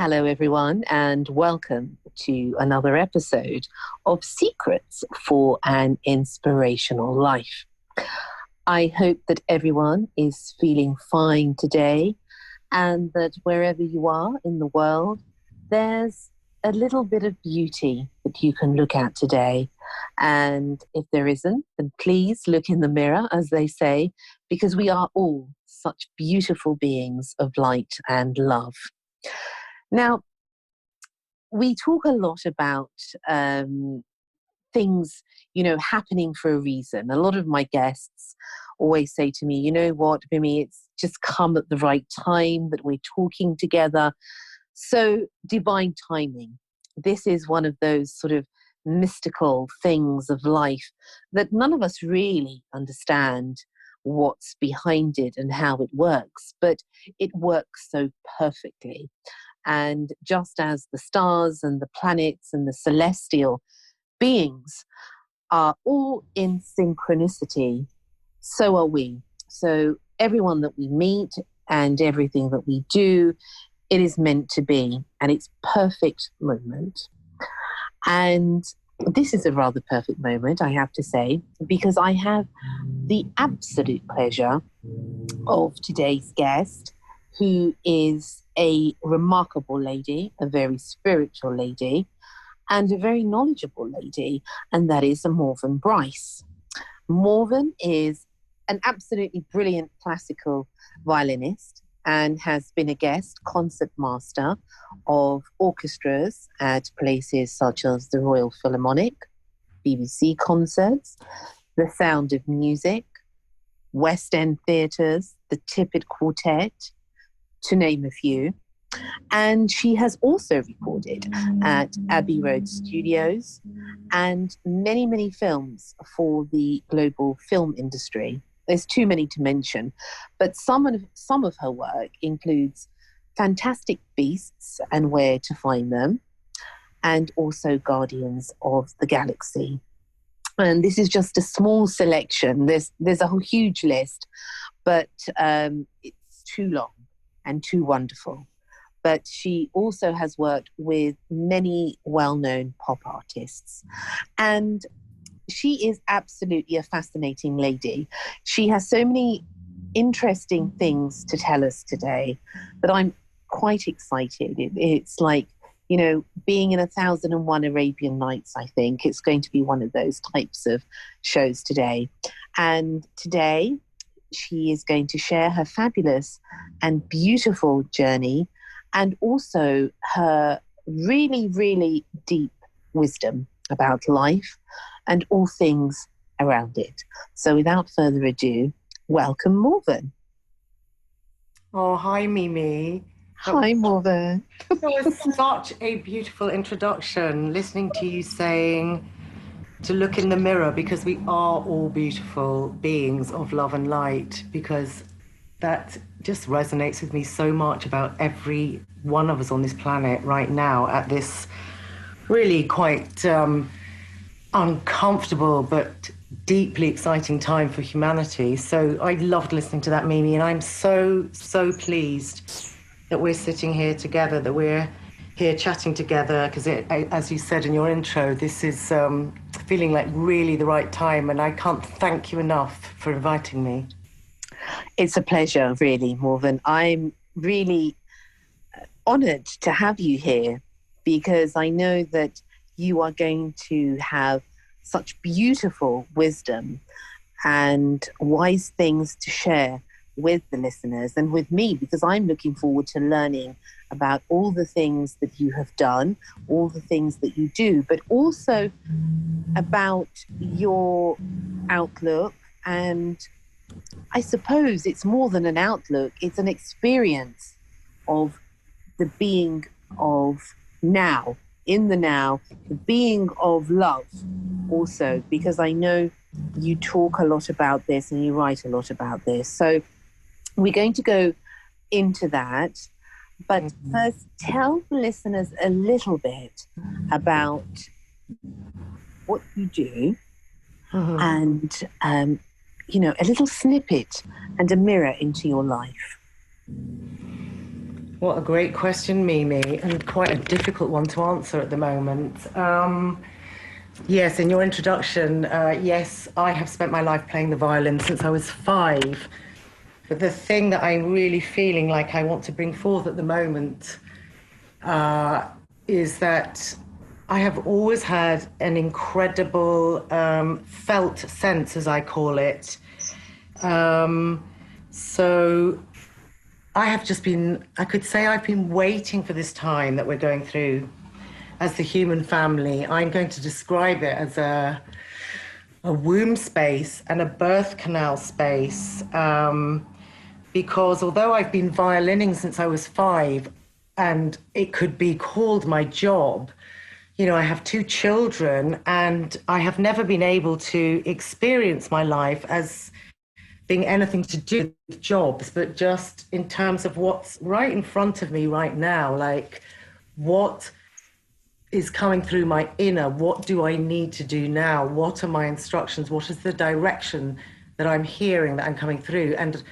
Hello, everyone, and welcome to another episode of Secrets for an Inspirational Life. I hope that everyone is feeling fine today and that wherever you are in the world, there's a little bit of beauty that you can look at today. And if there isn't, then please look in the mirror, as they say, because we are all such beautiful beings of light and love. Now, we talk a lot about things, happening for a reason. A lot of my guests always say to me, you know what, Mimi, it's just come at the right time that we're talking together. So divine timing. This is one of those sort of mystical things of life that none of us really understand what's behind it and how it works, but it works so perfectly. And just as the stars and the planets and the celestial beings are all in synchronicity, so are we. So everyone that we meet and everything that we do, it is meant to be, and it's perfect moment. And this is a rather perfect moment, I have to say, because I have the absolute pleasure of today's guest, who is a remarkable lady, a very spiritual lady, and a very knowledgeable lady, and that is Morven Bryce. Morven is an absolutely brilliant classical violinist and has been a guest concert master of orchestras at places such as the Royal Philharmonic, BBC concerts, The Sound of Music, West End theatres, the Tippett Quartet, to name a few. And she has also recorded at Abbey Road Studios and many, many films for the global film industry. There's too many to mention, but some of her work includes Fantastic Beasts and Where to Find Them, and also Guardians of the Galaxy. And this is just a small selection. There's a whole huge list, but it's too long and too wonderful. But she also has worked with many well-known pop artists. And she is absolutely a fascinating lady. She has so many interesting things to tell us today that I'm quite excited. It's like, being in 1001 Arabian Nights, I think. It's going to be one of those types of shows today. And today, she is going to share her fabulous and beautiful journey and also her really, really deep wisdom about life and all things around it. So without further ado, welcome, Morven. Oh, hi, Mimi. Hi, Morven. That was such a beautiful introduction, listening to you saying to look in the mirror, because we are all beautiful beings of love and light, because that just resonates with me so much about every one of us on this planet right now at this really quite uncomfortable but deeply exciting time for humanity. So I loved listening to that, Mimi, and I'm so pleased that we're sitting here together, that we're here chatting together, because as you said in your intro, this is feeling like really the right time, and I can't thank you enough for inviting me. It's a pleasure, really, Morven. I'm really honoured to have you here because I know that you are going to have such beautiful wisdom and wise things to share with the listeners and with me, because I'm looking forward to learning about all the things that you have done, all the things that you do, but also about your outlook. And I suppose it's more than an outlook, it's an experience of the being of now, in the now, the being of love also, because I know you talk a lot about this and you write a lot about this. So we're going to go into that. But first, tell the listeners a little bit about what you do and, a little snippet and a mirror into your life. What a great question, Mimi, and quite a difficult one to answer at the moment. Yes, in your introduction, yes, I have spent my life playing the violin since I was 5. But the thing that I'm really feeling like I want to bring forth at the moment is that I have always had an incredible felt sense, as I call it. So I have just been, I could say I've been waiting for this time that we're going through as the human family. I'm going to describe it as a womb space and a birth canal space, because although I've been violining since I was 5, and it could be called my job, you know, I have 2 children, and I have never been able to experience my life as being anything to do with jobs, but just in terms of what's right in front of me right now, like what is coming through my inner, what do I need to do now? What are my instructions? What is the direction that I'm hearing, that I'm coming through? And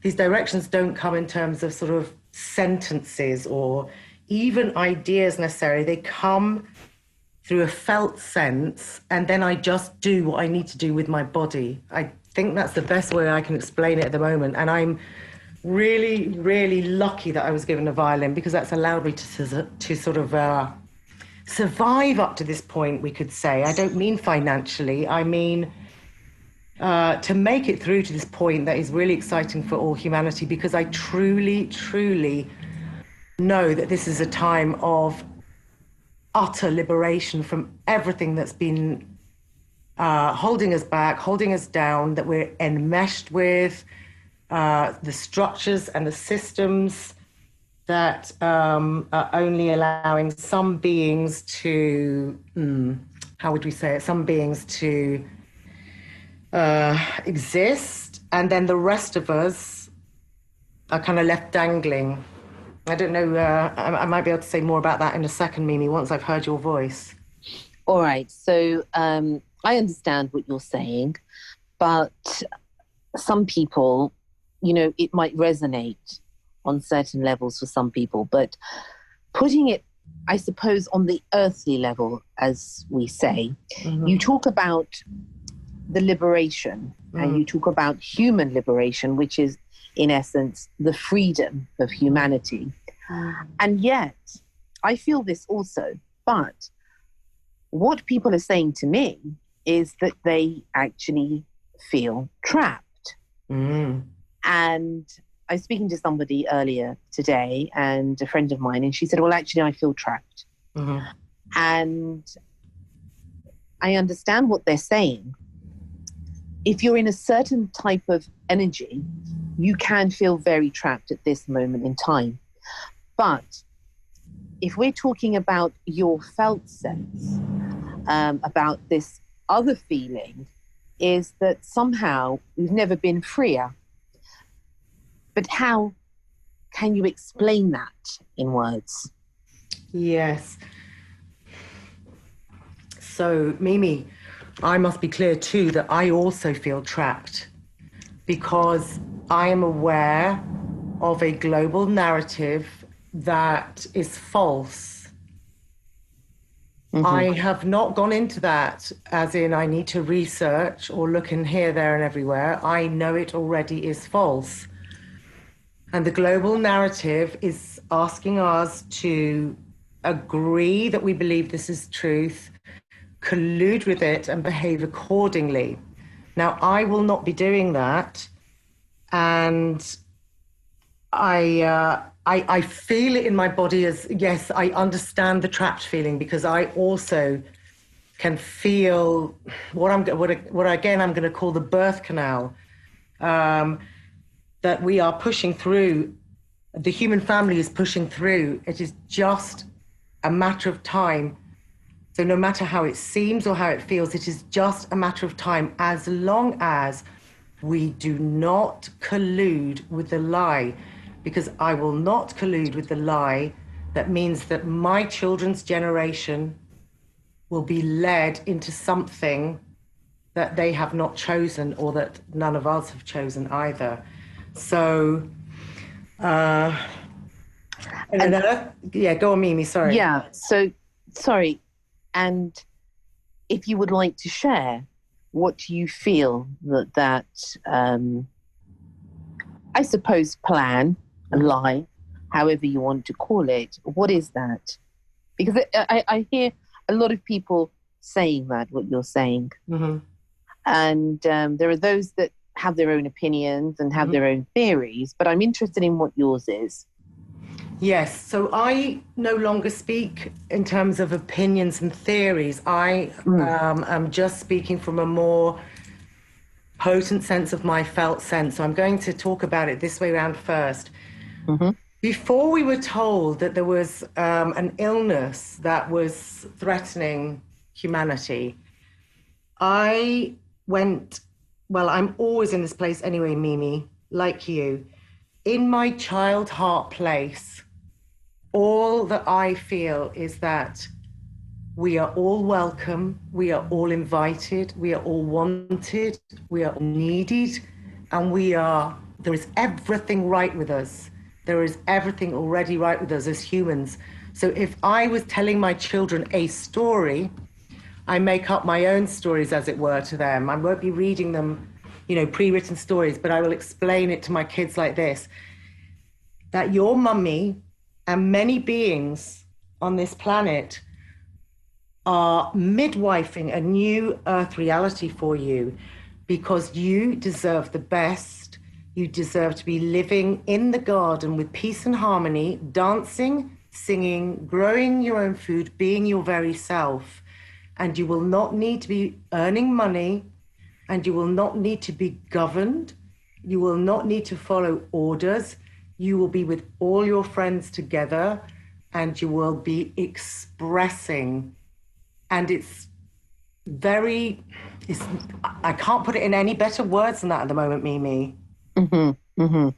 these directions don't come in terms of sort of sentences or even ideas necessarily. They come through a felt sense, and then I just do what I need to do with my body. I think that's the best way I can explain it at the moment. And I'm really, really lucky that I was given a violin, because that's allowed me to sort of survive up to this point, we could say. I don't mean financially. I mean to make it through to this point that is really exciting for all humanity, because I truly, truly know that this is a time of utter liberation from everything that's been holding us back, holding us down, that we're enmeshed with, the structures and the systems that are only allowing some beings to, how would we say it, some beings to exist, and then the rest of us are kind of left dangling. I don't know, I might be able to say more about that in a second, Mimi, once I've heard your voice. All right, so I understand what you're saying, but some people, you know, it might resonate on certain levels for some people, but putting it, I suppose, on the earthly level, as we say, you talk about the liberation, and you talk about human liberation, which is, in essence, the freedom of humanity. And yet, I feel this also, but what people are saying to me is that they actually feel trapped. And I was speaking to somebody earlier today, and a friend of mine, and she said, well, actually, I feel trapped. And I understand what they're saying. If you're in a certain type of energy, you can feel very trapped at this moment in time. But if we're talking about your felt sense, about this other feeling, is that somehow we've never been freer. But how can you explain that in words? Yes. So, Mimi, I must be clear too that I also feel trapped, because I am aware of a global narrative that is false. I have not gone into that as in I need to research or look in here, there, and everywhere. I know it already is false. And the global narrative is asking us to agree that we believe this is truth, collude with it, and behave accordingly. Now, I will not be doing that. And I feel it in my body as, yes, I understand the trapped feeling, because I also can feel what again I'm going to call the birth canal, that we are pushing through, the human family is pushing through. It is just a matter of time. So no matter how it seems or how it feels, it is just a matter of time, as long as we do not collude with the lie. Because I will not collude with the lie that means that my children's generation will be led into something that they have not chosen, or that none of us have chosen either. So Yeah, go on, Mimi, sorry. Yeah, so sorry. And if you would like to share, what do you feel that I suppose plan, lie, however you want to call it, what is that? Because I hear a lot of people saying that, what you're saying. Mm-hmm. And there are those that have their own opinions and have their own theories, but I'm interested in what yours is. Yes, so I no longer speak in terms of opinions and theories. I am just speaking from a more potent sense of my felt sense. So I'm going to talk about it this way around first. Mm-hmm. Before we were told that there was an illness that was threatening humanity, I went, well, I'm always in this place anyway, Mimi, like you. In my child heart place, all that I feel is that we are all welcome, we are all invited, we are all wanted, we are all needed, and there is everything right with us. There is everything already right with us as humans. So if I was telling my children a story, I make up my own stories, as it were, to them. I won't be reading them, pre-written stories, but I will explain it to my kids like this, that your mummy and many beings on this planet are midwifing a new earth reality for you because you deserve the best. You deserve to be living in the garden with peace and harmony, dancing, singing, growing your own food, being your very self. And you will not need to be earning money, and you will not need to be governed. You will not need to follow orders. You will be with all your friends together, and you will be expressing. And I can't put it in any better words than that at the moment, Mimi. Mm-hmm, mm-hmm.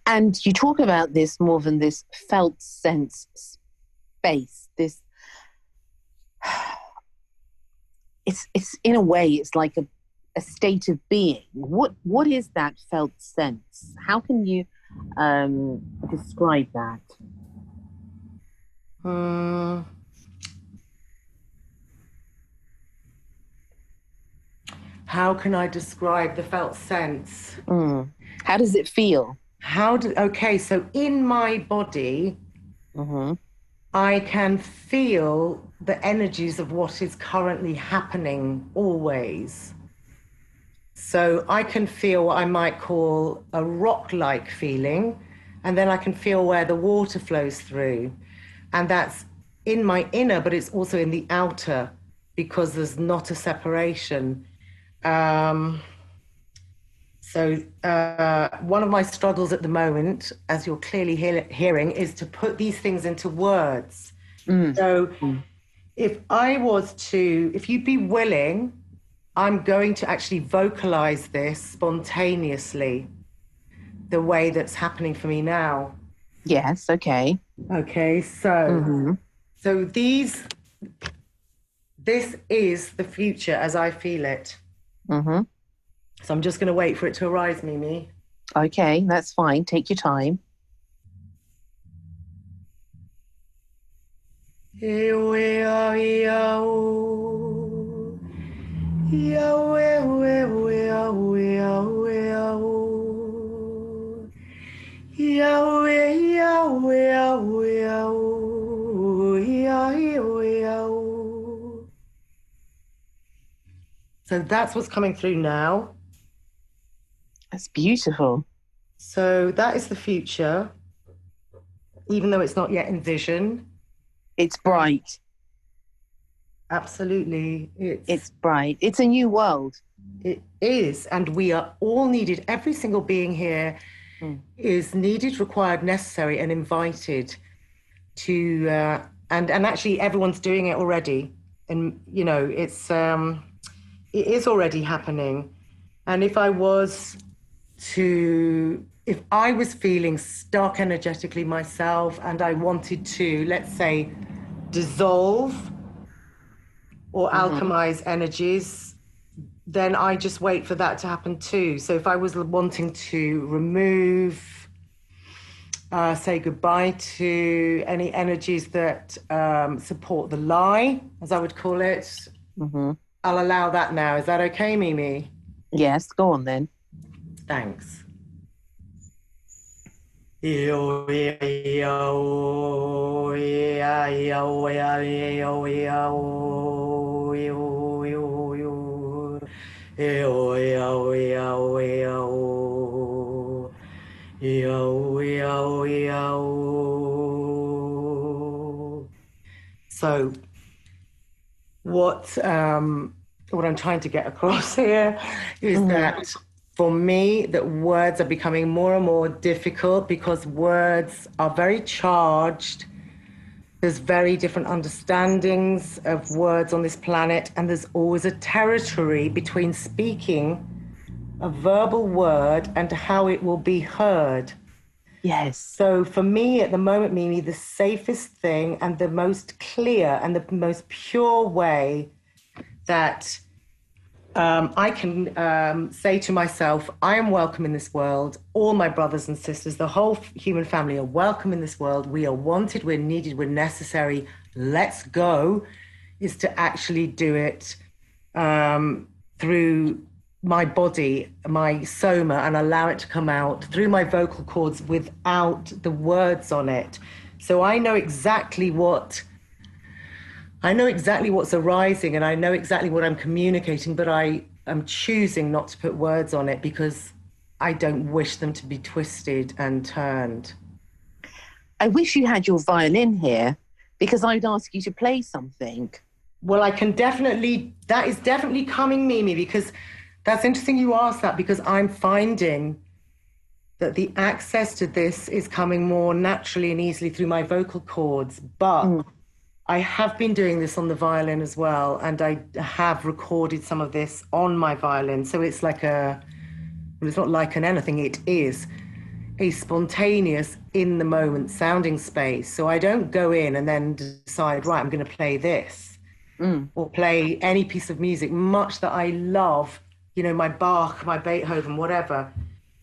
And you talk about this more than this felt sense space, this, it's in a way, it's like a state of being. What is that felt sense? How can you describe that? How can I describe the felt sense? How does it feel? Okay, so in my body, I can feel the energies of what is currently happening always. So I can feel what I might call a rock-like feeling, and then I can feel where the water flows through. And that's in my inner, but it's also in the outer, because there's not a separation. So one of my struggles at the moment, as you're clearly hearing, is to put these things into words. So if you'd be willing, I'm going to actually vocalize this spontaneously, the way that's happening for me now. Yes, okay. Okay, so this is the future as I feel it. So I'm just going to wait for it to arise, Mimi. Okay, that's fine. Take your time. So that's what's coming through now. That's beautiful. So that is the future, even though it's not yet in vision. It's bright. Absolutely. It's bright. It's a new world. It is. And we are all needed. Every single being here is needed, required, necessary, and invited to, and actually everyone's doing it already. And, it is already happening. And if I was feeling stuck energetically myself and I wanted to, let's say, dissolve or alchemize energies, then I just wait for that to happen too. So if I was wanting to remove say goodbye to any energies that support the lie, as I would call it. Mm-hmm. I'll allow that now. Is that okay, Mimi? Yes, go on then. Thanks. So what I'm trying to get across here is Mm-hmm. that for me, that words are becoming more and more difficult because words are very charged. There's very different understandings of words on this planet, and there's always a territory between speaking a verbal word and how it will be heard. Yes. So for me at the moment, Mimi, the safest thing and the most clear and the most pure way that I can say to myself, I am welcome in this world. All my brothers and sisters, the whole human family are welcome in this world. We are wanted, we're needed, we're necessary. Let's go, is to actually do it through my body, my soma, and allow it to come out through my vocal cords without the words on it. So I know exactly what's arising, and I know exactly what I'm communicating, but I am choosing not to put words on it because I don't wish them to be twisted and turned. I wish you had your violin here because I'd ask you to play something. Well, that is definitely coming, Mimi, because that's interesting you asked that, because I'm finding that the access to this is coming more naturally and easily through my vocal cords. But I have been doing this on the violin as well, and I have recorded some of this on my violin. So it's it's not like an anything, it is a spontaneous, in the moment sounding space. So I don't go in and then decide, right, I'm going to play this or play any piece of music, much that I love, my Bach, my Beethoven, whatever.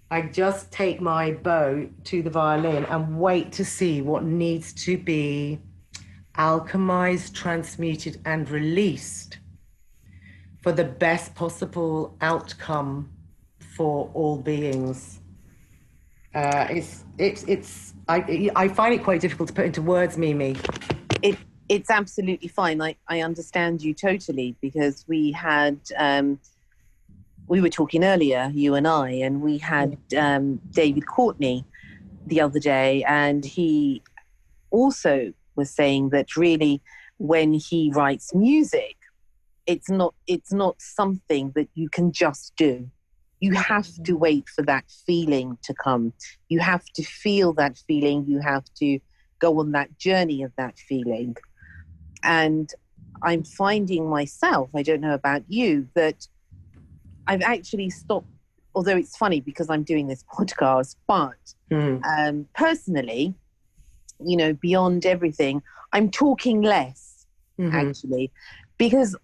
I just take my bow to the violin and wait to see what needs to be alchemized, transmuted, and released for the best possible outcome for all beings. I find it quite difficult to put into words, Mimi. It's absolutely fine. I understand you totally because we were talking earlier, you and I, and we had David Courtney the other day, and he also was saying that really when he writes music, it's not something that you can just do. You have to wait for that feeling to come. You have to feel that feeling. You have to go on that journey of that feeling. And I'm finding myself, I don't know about you, that I've actually stopped, although it's funny because I'm doing this podcast, but personally, beyond everything, I'm talking less, actually, because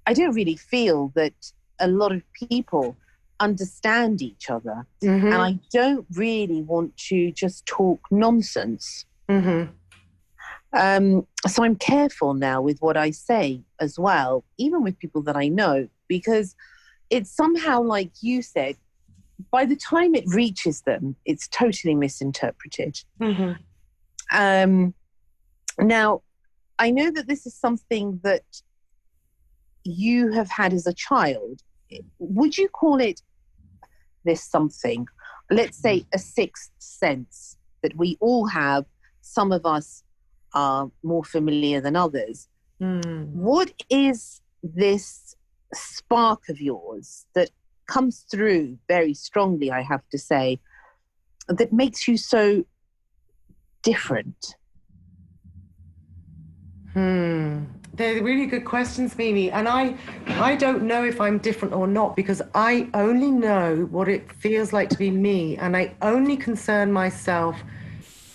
I don't really feel that a lot of people understand each other. And I don't really want to just talk nonsense. So I'm careful now with what I say as well, even with people that I know, because it's somehow, like you said, by the time it reaches them, it's totally misinterpreted. Now, I know that this is something that you have had as a child. Would you call it this something? Let's say a sixth sense that we all have. Some of us are more familiar than others. What is this spark of yours that comes through very strongly, I have to say, that makes you so different? They're really good questions, Mimi. And I don't know if I'm different or not, because I only know what it feels like to be me. And I only concern myself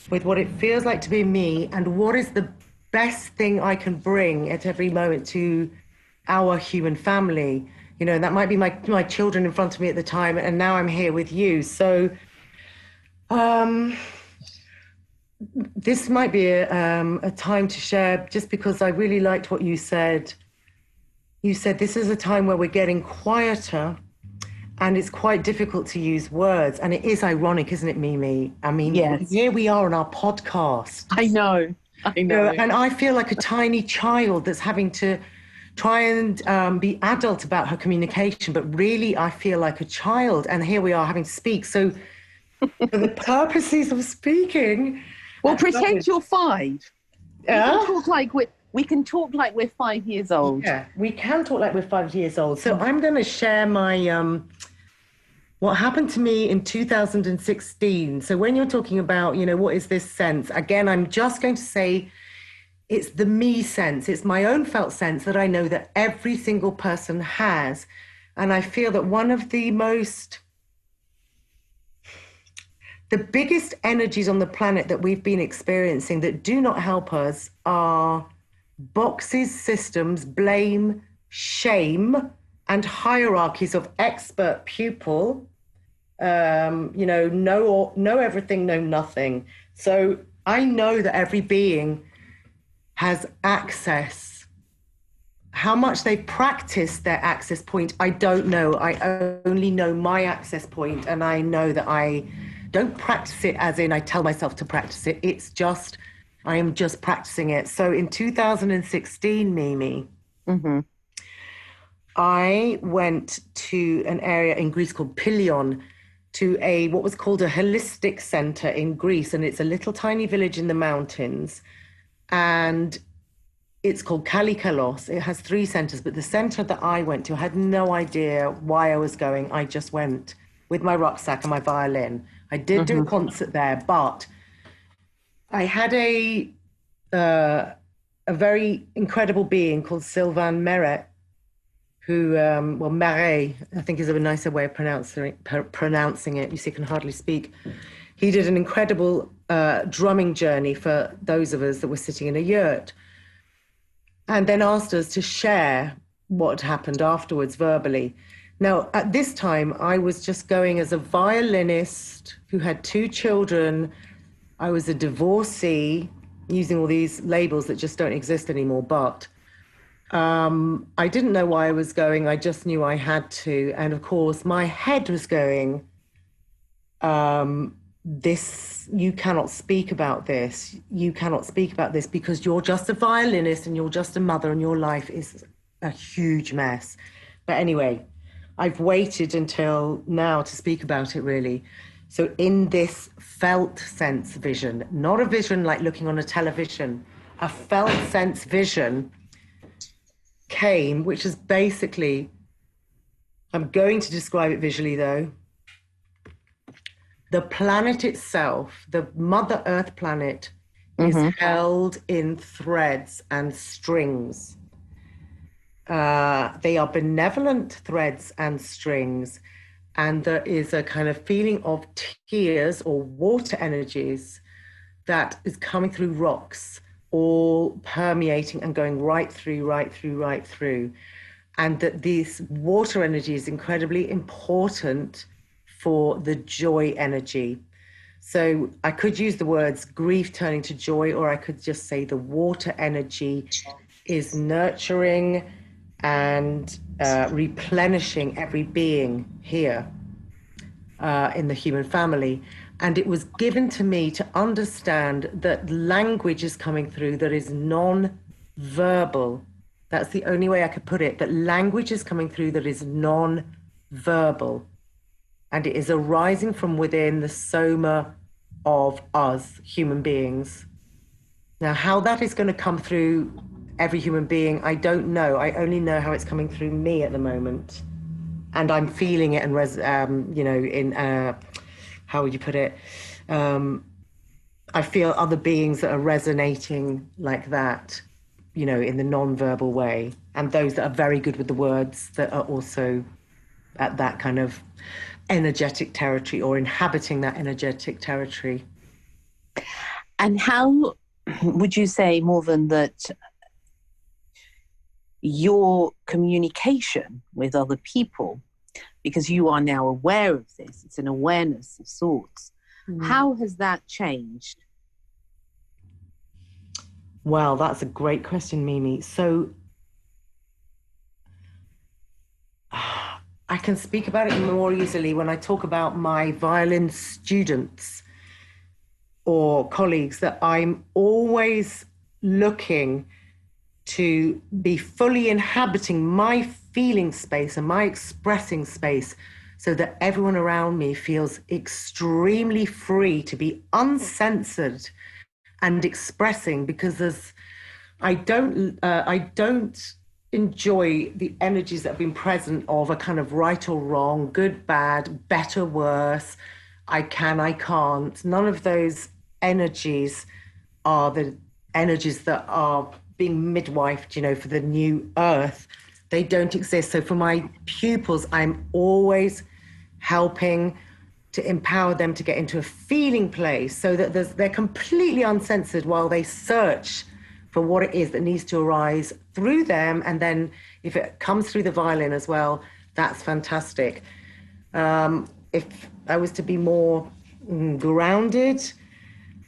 with what it feels like to be me and what is the best thing I can bring at every moment to our human family. That might be my children in front of me at the time, and now I'm here with you. So this might be a time to share, just because I really liked what you said. You said this is a time where we're getting quieter and it's quite difficult to use words. And it is ironic, isn't it, Mimi? I mean, Yes. here we are on our podcast. I know. I know. And I feel like a tiny child that's having to try and be adult about her communication, but really I feel like a child. And here we are having to speak. So for the purposes of speaking... Well, pretend you're 5. Yeah? We can talk like we're 5 years old. Yeah, we can talk like we're 5 years old. So I'm going to share my... what happened to me in 2016. So when you're talking about, what is this sense? Again, I'm just going to say it's the me sense. It's my own felt sense that I know that every single person has. And I feel that one of the biggest energies on the planet that we've been experiencing that do not help us are boxes, systems, blame, shame, and hierarchies of expert pupil. Know everything, know nothing. So I know that every being has access. How much they practice their access point, I don't know. I only know my access point, and I know that I don't practice it as in I tell myself to practice it. It's just, I am just practicing it. So in 2016, Mimi, I went to an area in Greece called Pilion, to what was called a holistic center in Greece. And it's a little tiny village in the mountains. And it's called Kalikalos. It has 3 centers, but the center that I went to, I had no idea why I was going. I just went with my rucksack and my violin. I did do a concert there, but I had a very incredible being called Sylvain Meret, who, Marais, I think is a nicer way of pronouncing it. You see, I can hardly speak. He did an incredible drumming journey for those of us that were sitting in a yurt, and then asked us to share what happened afterwards verbally. Now, at this time, I was just going as a violinist who had 2 children. I was a divorcee, using all these labels that just don't exist anymore, but I didn't know why I was going. I just knew I had to. And of course, my head was going, you cannot speak about this. You cannot speak about this because you're just a violinist and you're just a mother and your life is a huge mess. But anyway, I've waited until now to speak about it, really. So in this felt sense vision, not a vision like looking on a television, a felt sense vision came, which is basically, I'm going to describe it visually though. The planet itself, the Mother Earth planet, is held in threads and strings. They are benevolent threads and strings, and there is a kind of feeling of tears or water energies that is coming through rocks, all permeating and going right through. And that this water energy is incredibly important for the joy energy. So I could use the words grief turning to joy, or I could just say the water energy is nurturing and replenishing every being here in the human family. And it was given to me to understand that language is coming through that is non-verbal. That's the only way I could put it, that language is coming through that is non-verbal. And it is arising from within the soma of us, human beings. Now, how that is going to come through every human being, I don't know. I only know how it's coming through me at the moment. And I'm feeling it and, how would you put it? I feel other beings that are resonating like that, in the non-verbal way. And those that are very good with the words that are also at that kind of energetic territory or inhabiting that energetic territory. And how would you say, Morven, that your communication with other people, because you are now aware of this, it's an awareness of sorts, how has that changed? Well, that's a great question, Mimi. So I can speak about it more easily when I talk about my violin students or colleagues, that I'm always looking to be fully inhabiting my feeling space and my expressing space so that everyone around me feels extremely free to be uncensored and expressing, because I don't enjoy the energies that have been present of a kind of right or wrong, good, bad, better, worse, I can, I can't. None of those energies are the energies that are being midwifed, for the new earth. They don't exist. So for my pupils, I'm always helping to empower them to get into a feeling place so that they're completely uncensored while they search for what it is that needs to arise through them. And then if it comes through the violin as well, that's fantastic. If I was to be more grounded,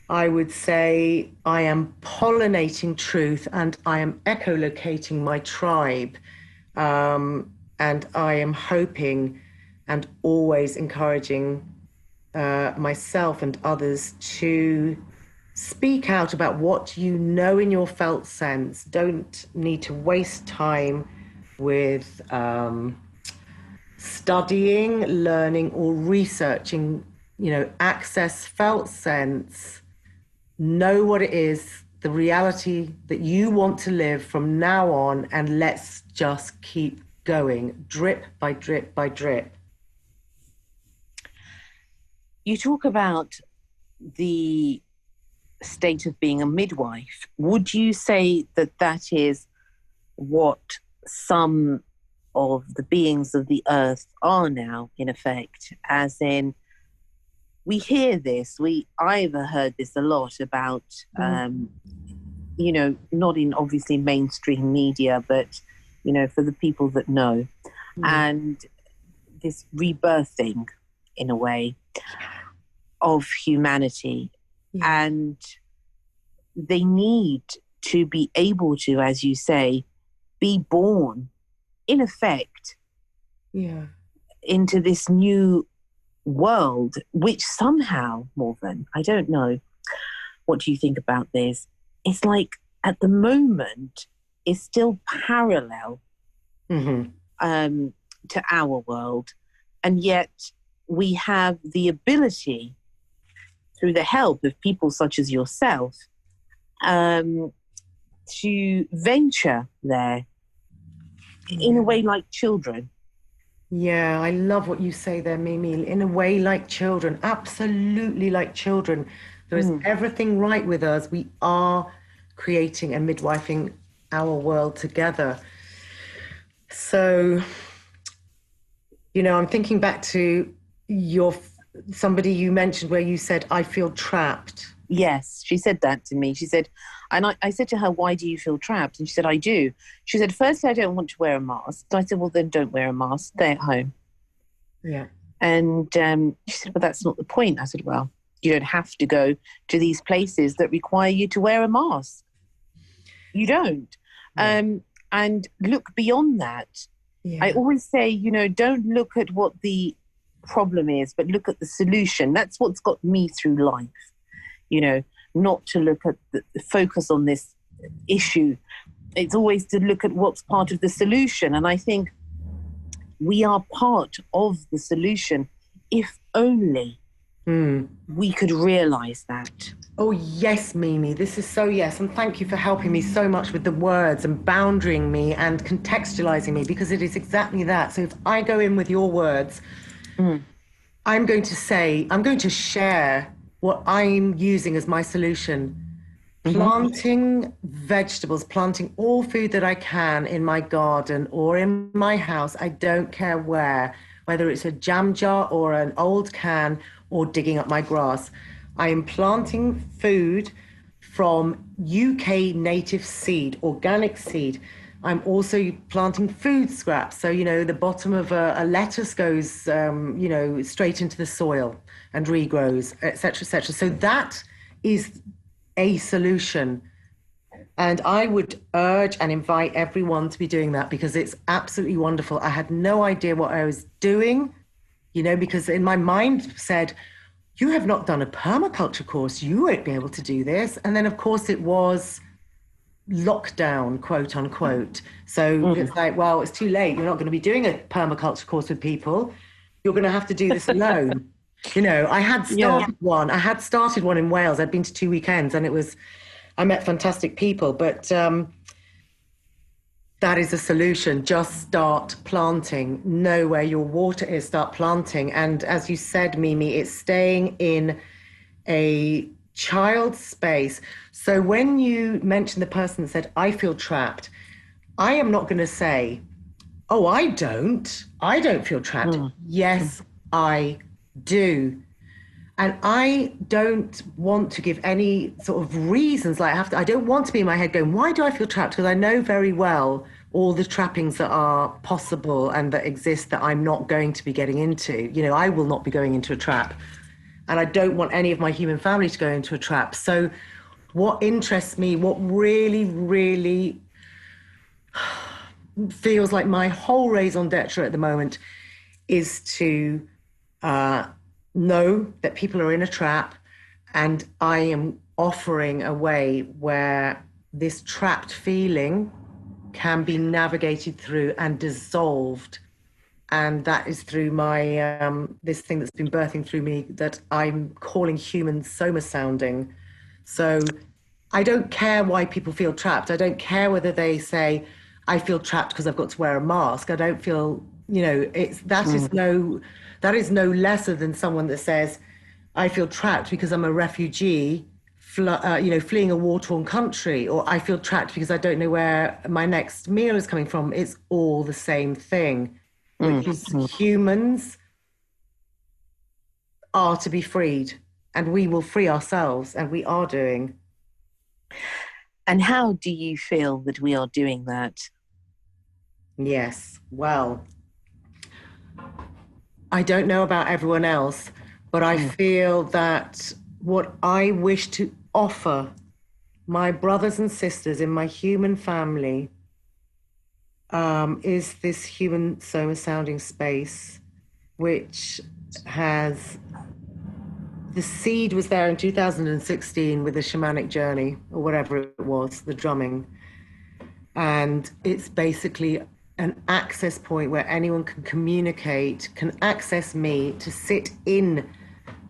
I would say I am pollinating truth and I am echolocating my tribe. And I am hoping and always encouraging myself and others to speak out about what you know in your felt sense. Don't need to waste time with studying, learning, or researching. Access felt sense. Know what it is, the reality that you want to live from now on, and let's just keep going, drip by drip by drip. You talk about the state of being a midwife. Would you say that that is what some of the beings of the earth are now, in effect? As in, we hear this, I've heard this a lot about, not in obviously mainstream media, but, for the people that know. And this rebirthing, in a way, of humanity. And they need to be able to, as you say, be born, in effect, into this new world, which somehow, Morven, I don't know, what do you think about this? It's like at the moment, it's still parallel to our world. And yet we have the ability, through the help of people such as yourself, to venture there in a way like children. Yeah, I love what you say there, Mimi. In a way like children, absolutely like children. There is everything right with us. We are creating and midwifing our world together. So, I'm thinking back to somebody you mentioned where you said, I feel trapped. Yes, she said that to me. She said, and I said to her, why do you feel trapped? And she said, I do. She said, firstly, I don't want to wear a mask. So I said, well, then don't wear a mask. Stay at home. Yeah. And she said, but that's not the point. I said, well, you don't have to go to these places that require you to wear a mask. You don't. Yeah. And look beyond that. Yeah. I always say, don't look at what the problem is, but look at the solution. That's what's got me through life. Not to look at the focus on this issue. It's always to look at what's part of the solution. And I think we are part of the solution, if only we could realize that. Oh, yes, Mimi, this is so yes. And thank you for helping me so much with the words and boundarying me and contextualizing me, because it is exactly that. So if I go in with your words, I'm going to share what I'm using as my solution. Planting vegetables, planting all food that I can in my garden or in my house. I don't care whether it's a jam jar or an old can or digging up my grass. I am planting food from UK native seed, organic seed. I'm also planting food scraps. So, the bottom of a lettuce goes, straight into the soil and regrows, et cetera, et cetera. So that is a solution. And I would urge and invite everyone to be doing that because it's absolutely wonderful. I had no idea what I was doing, because in my mind said, you have not done a permaculture course. You won't be able to do this. And then, of course, it was lockdown, quote unquote. So it's like, well, it's too late. You're not going to be doing a permaculture course with people. You're going to have to do this alone. I had started one. I had started one in Wales. I'd been to 2 weekends and I met fantastic people, but that is a solution. Just start planting. Know where your water is, start planting. And as you said, Mimi, it's staying in a child space. So when you mentioned the person that said, I feel trapped, I am not going to say, oh, I don't feel trapped. Yes, I do. And I don't want to give any sort of reasons. I don't want to be in my head going, why do I feel trapped? Because I know very well all the trappings that are possible and that exist that I'm not going to be getting into. I will not be going into a trap. And I don't want any of my human family to go into a trap. So what interests me, what really, really feels like my whole raison d'etre at the moment is to know that people are in a trap, and I am offering a way where this trapped feeling can be navigated through and dissolved. And that is through my this thing that's been birthing through me that I'm calling Human Soma Sounding. So I don't care why people feel trapped. I don't care whether they say, I feel trapped because I've got to wear a mask. I don't feel, that is no lesser than someone that says, I feel trapped because I'm a refugee, fleeing a war-torn country, or I feel trapped because I don't know where my next meal is coming from. It's all the same thing, which is humans are to be freed, and we will free ourselves, and we are doing. And how do you feel that we are doing that? Yes, well, I don't know about everyone else, but I feel that what I wish to offer my brothers and sisters in my human family is this Human Soma Sounding space, which has, the seed was there in 2016 with the shamanic journey or whatever it was, the drumming. And it's basically an access point where anyone can communicate, can access me to sit in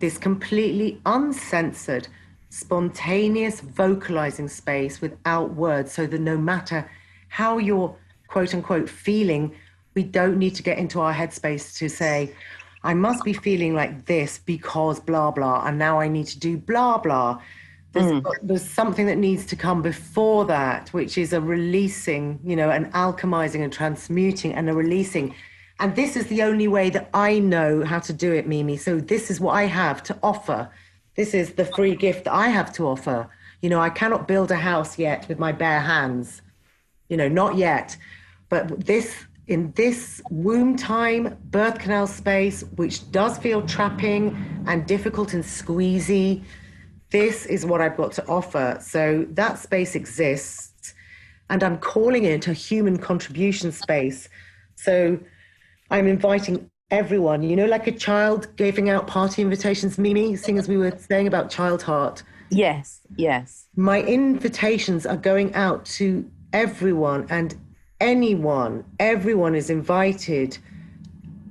this completely uncensored, spontaneous vocalizing space without words, so that no matter how you're quote unquote feeling, we don't need to get into our headspace to say, I must be feeling like this because blah, blah, and now I need to do blah, blah. There's something that needs to come before that, which is a releasing, an alchemizing and transmuting and a releasing. And this is the only way that I know how to do it, Mimi. So this is what I have to offer. This is the free gift that I have to offer. I cannot build a house yet with my bare hands, not yet. But in this womb time, birth canal space, which does feel trapping and difficult and squeezy, this is what I've got to offer. So that space exists, and I'm calling it a human contribution space. So I'm inviting everyone, like a child giving out party invitations, Mimi, seeing as we were saying about child heart. Yes, yes. My invitations are going out to everyone and anyone. Everyone is invited.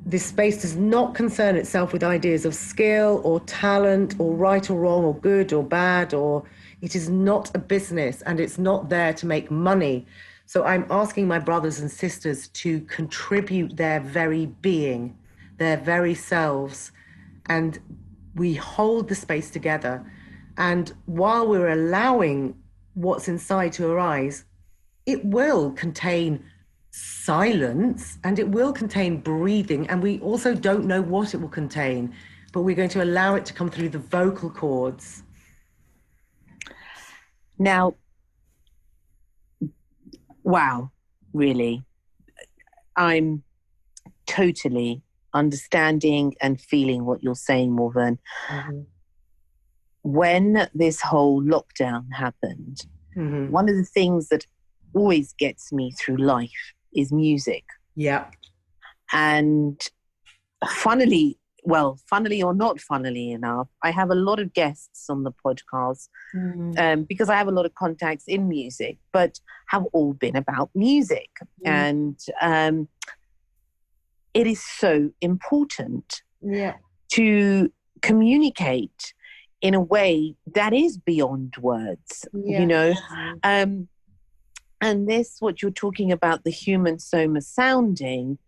This space does not concern itself with ideas of skill or talent or right or wrong or good or bad, or it is not a business, and it's not there to make money. So I'm asking my brothers and sisters to contribute their very being, their very selves, and we hold the space together. And while we're allowing what's inside to arise, it will contain silence and it will contain breathing, and we also don't know what it will contain, but we're going to allow it to come through the vocal cords. Now, wow, really, I'm totally understanding and feeling what you're saying, Morven. When this whole lockdown happened, Mm-hmm. One of the things that always gets me through life is music. Yeah. And funnily or not funnily enough, I have a lot of guests on the podcast because I have a lot of contacts in music, but have all been about music. And it is so important to communicate in a way that is beyond words, you know. And this, what you're talking about, the human soma sounding,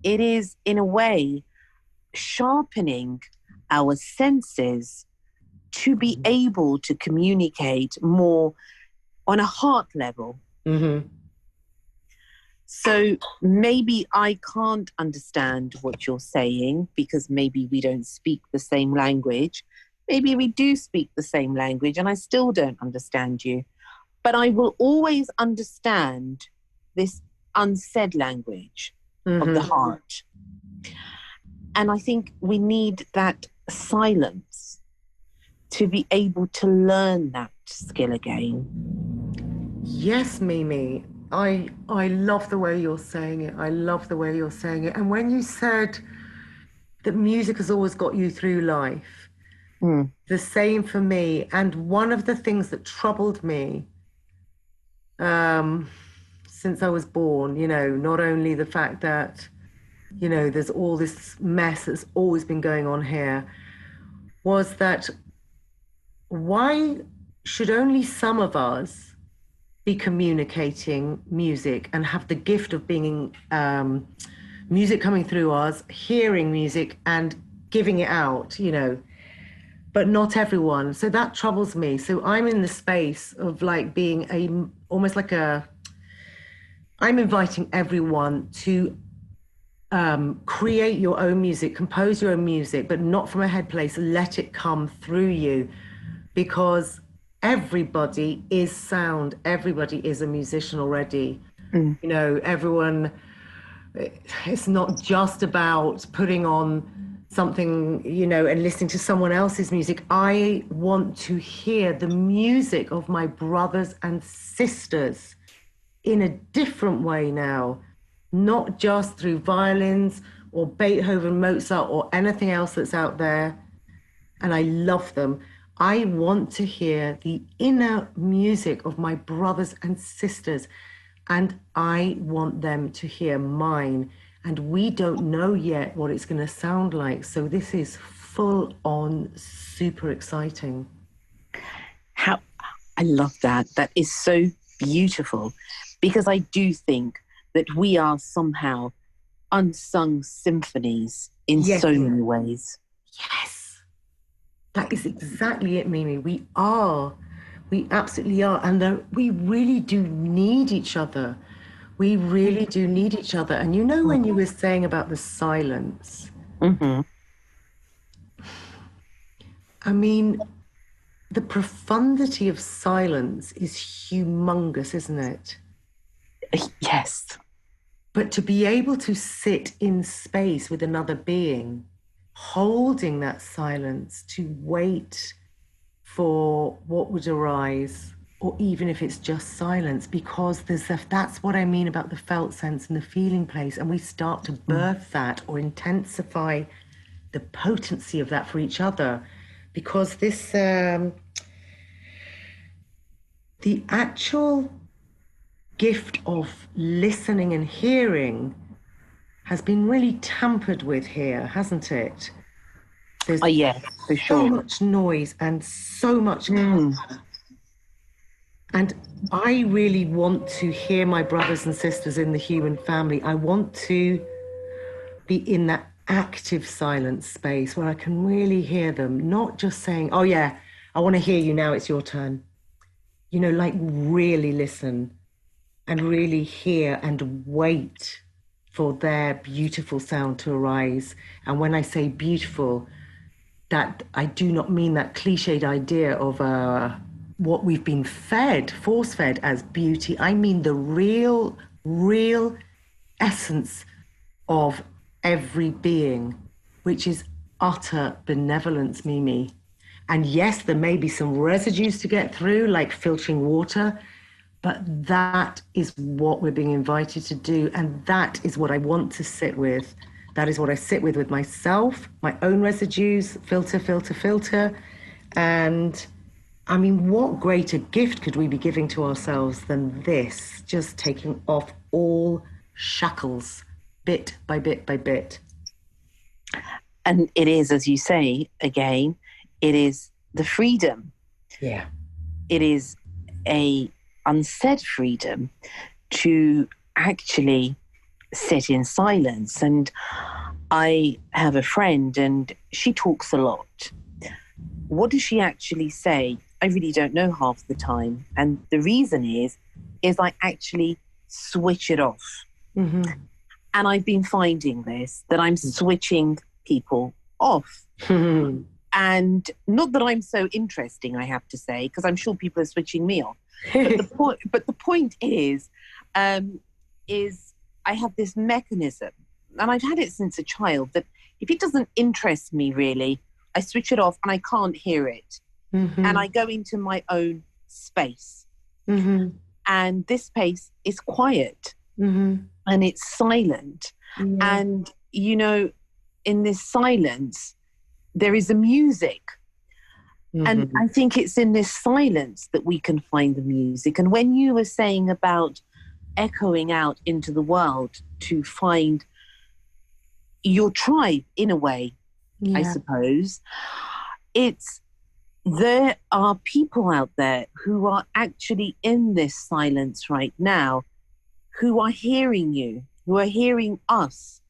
it is in a way sharpening our senses to be able to communicate more on a heart level. Mm-hmm. So maybe I can't understand what you're saying because maybe we don't speak the same language. Maybe we do speak the same language and I still don't understand you. But I will always understand this unsaid language of the heart. And I think we need that silence to be able to learn that skill again. Yes, Mimi. I love the way you're saying it. I love the way you're saying it. And when you said that music has always got you through life, the same for me. And one of the things that troubled me since I was born, you know, not only the fact that, you know, there's all this mess that's always been going on here, was that why should only some of us be communicating music and have the gift of being music coming through us, hearing music and giving it out, you know, but not everyone. So that troubles me. So I'm in the space of like being almost like I'm inviting everyone to create your own music, compose your own music, but not from a head place. Let it come through you, because everybody is sound. Everybody is a musician already. You know, everyone, it's not just about putting on something, you know, and listening to someone else's music. I want to hear the music of my brothers and sisters in a different way now, not just through violins or Beethoven, Mozart, or anything else that's out there. And I love them. I want to hear the inner music of my brothers and sisters, and I want them to hear mine. And we don't know yet what it's going to sound like. So this is full on super exciting. How I love that. That is so beautiful, because I do think that we are somehow unsung symphonies in so many ways. Yes, that is exactly it, Mimi. We are. We absolutely are. And we really do need each other. We really do need each other. And you know, when you were saying about the silence, I mean, the profundity of silence is humongous, isn't it? Yes. But to be able to sit in space with another being, holding that silence, to wait for what would arise, or even if it's just silence, because that's what I mean about the felt sense and the feeling place. And we start to birth that or intensify the potency of that for each other, because this, the actual gift of listening and hearing has been really tampered with here, hasn't it? There's yes, for sure. So much noise and so much color. And I really want to hear my brothers and sisters in the human family. I want to be in that active silence space where I can really hear them, not just saying, oh yeah, I want to hear you now, it's your turn. You know, like really listen and really hear and wait for their beautiful sound to arise. And when I say beautiful, that I do not mean that cliched idea of what we've been fed, force-fed as beauty. I mean the real essence of every being, which is utter benevolence, Mimi. And yes, there may be some residues to get through, like filtering water, but that is what we're being invited to do. And that is what I want to sit with. That is what I sit with myself, my own residues, filter, filter, filter. And I mean, what greater gift could we be giving to ourselves than this? Just taking off all shackles, bit by bit by bit. And it is, as you say, again, it is the freedom. Yeah. It is a unsaid freedom to actually sit in silence. And I have a friend and she talks a lot. What does she actually say? I really don't know half the time. And the reason is I actually switch it off. Mm-hmm. And I've been finding this, that I'm switching people off. Mm-hmm. And not that I'm so interesting, I have to say, because I'm sure people are switching me off. But the point is I have this mechanism, and I've had it since a child, that if it doesn't interest me really, I switch it off and I can't hear it. Mm-hmm. And I go into my own space. Mm-hmm. And this space is quiet. Mm-hmm. And it's silent. Yeah. And, you know, in this silence, there is a music. Mm-hmm. And I think it's in this silence that we can find the music. And when you were saying about echoing out into the world to find your tribe, in a way, I suppose, there are people out there who are actually in this silence right now, who are hearing you, who are hearing us,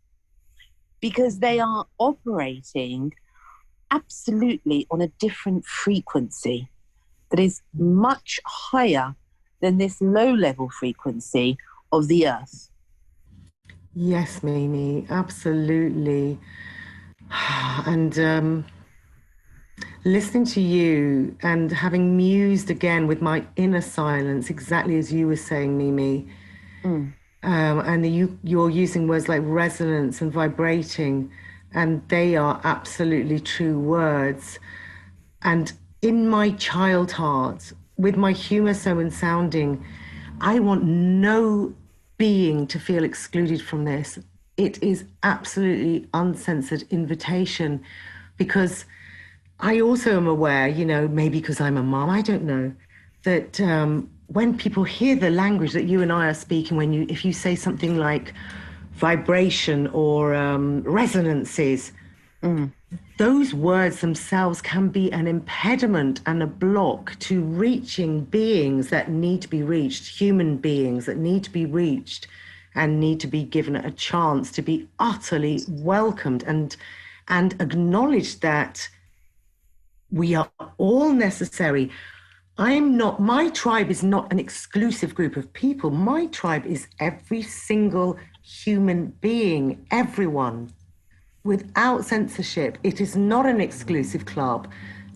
because they are operating absolutely on a different frequency that is much higher than this low-level frequency of the earth. Yes, Mimi, absolutely. And listening to you and having mused again with my inner silence, exactly as you were saying, Mimi, and you're using words like resonance and vibrating, and they are absolutely true words. And in my child heart, with my Human Soma Sounding, I want no being to feel excluded from this. It is absolutely uncensored invitation, because I also am aware, you know, maybe because I'm a mom, I don't know, that when people hear the language that you and I are speaking, if you say something like vibration or resonances, those words themselves can be an impediment and a block to reaching beings that need to be reached, human beings that need to be reached and need to be given a chance to be utterly welcomed and acknowledged that we are all necessary. My tribe is not an exclusive group of people. My tribe is every single human being, everyone, without censorship. It is not an exclusive club.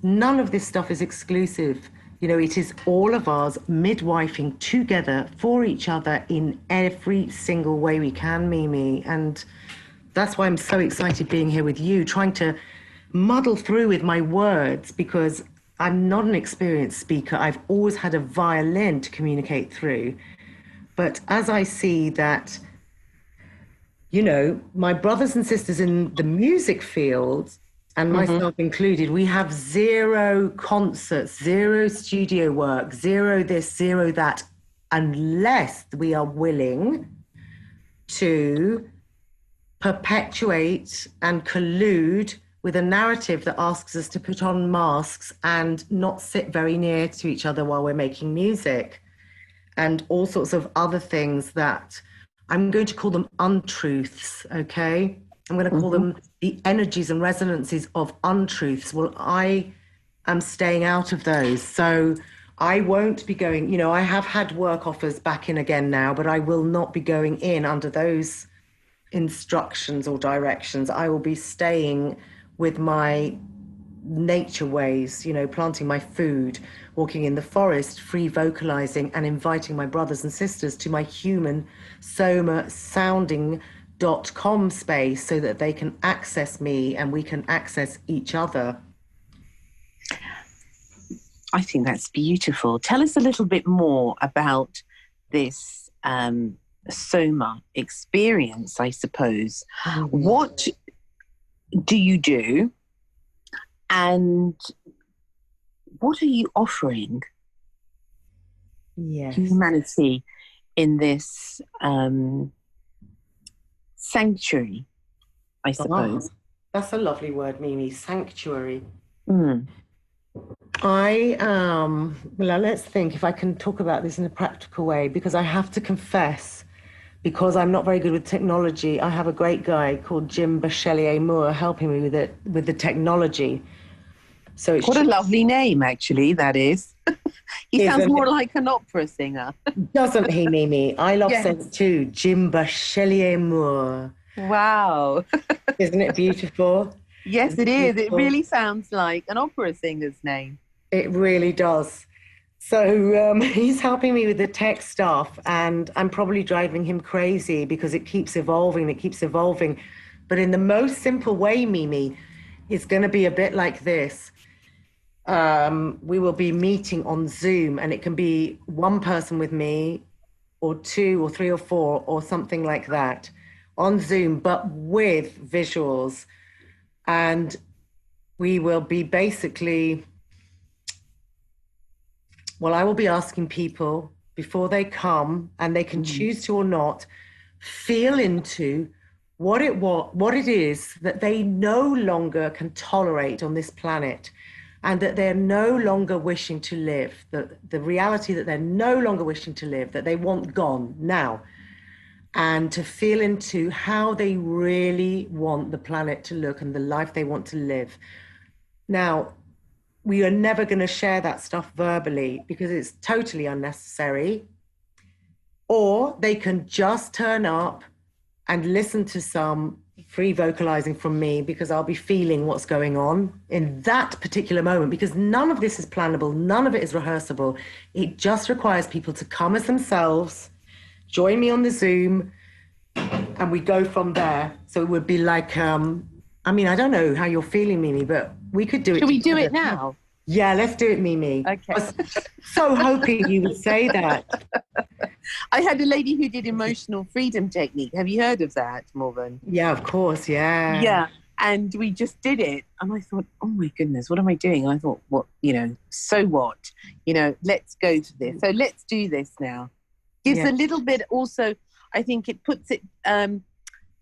None of this stuff is exclusive. You know, it is all of us midwifing together for each other in every single way we can, Mimi. And that's why I'm so excited being here with you, trying to muddle through with my words, because I'm not an experienced speaker. I've always had a violin to communicate through. But as I see that, you know, my brothers and sisters in the music field, and myself included, we have zero concerts, zero studio work, zero this, zero that, unless we are willing to perpetuate and collude with a narrative that asks us to put on masks and not sit very near to each other while we're making music, and all sorts of other things that I'm going to call them untruths, okay? I'm going to call them the energies and resonances of untruths. Well, I am staying out of those. So I won't be going, you know, I have had work offers back in again now, but I will not be going in under those instructions or directions. I will be staying with my nature ways, you know, planting my food, walking in the forest, free vocalizing, and inviting my brothers and sisters to my Human Soma Sounding.com space so that they can access me and we can access each other. I think that's beautiful. Tell us a little bit more about this Soma experience, I suppose. Mhm. What do you do, and what are you offering Yes. humanity in this sanctuary, I Ah, suppose? that's a lovely word, Mimi. Sanctuary. Mm. Well, let's think if I can talk about this in a practical way, because I have to confess, because I'm not very good with technology, I have a great guy called Jim Bachelier Moore helping me with it, with the technology. So it's What a just, lovely name, actually, that is. He sounds isn't more it? like an opera singer. Doesn't he, Mimi? I love saying it Yes. too. Jim Bachelier Moore. Wow. Isn't it beautiful? Yes, Isn't it it is. It beautiful? really sounds like an opera singer's name. It really does. So he's helping me with the tech stuff, and I'm probably driving him crazy because it keeps evolving, it keeps evolving. But in the most simple way, Mimi, it's going to be a bit like this. We will be meeting on Zoom, and it can be one person with me, or two, or three, or four, or something like that on Zoom, but with visuals. And we will be basically, well, I will be asking people before they come, and they can Mm. choose to or not, feel into what it is that they no longer can tolerate on this planet, and that they're no longer wishing to live, the reality that they're no longer wishing to live, that they want gone now, and to feel into how they really want the planet to look and the life they want to live. Now, we are never going to share that stuff verbally because it's totally unnecessary. Or they can just turn up and listen to some free vocalizing from me, because I'll be feeling what's going on in that particular moment, because none of this is plannable, none of it is rehearsable. It just requires people to come as themselves, join me on the Zoom, and we go from there. So it would be like, I mean, I don't know how you're feeling, Mimi, but we could do it Shall we do together. it now? Yeah, let's do it, Mimi. I Okay. was so hoping you would say that. I had a lady who did emotional freedom technique. Have you heard of that, Morven? Yeah, of course. Yeah. Yeah. And we just did it. And I thought, oh my goodness, what am I doing? And I thought, what, so what? Let's go for this. So let's do this now. Gives Yeah. a little bit also, I think it puts it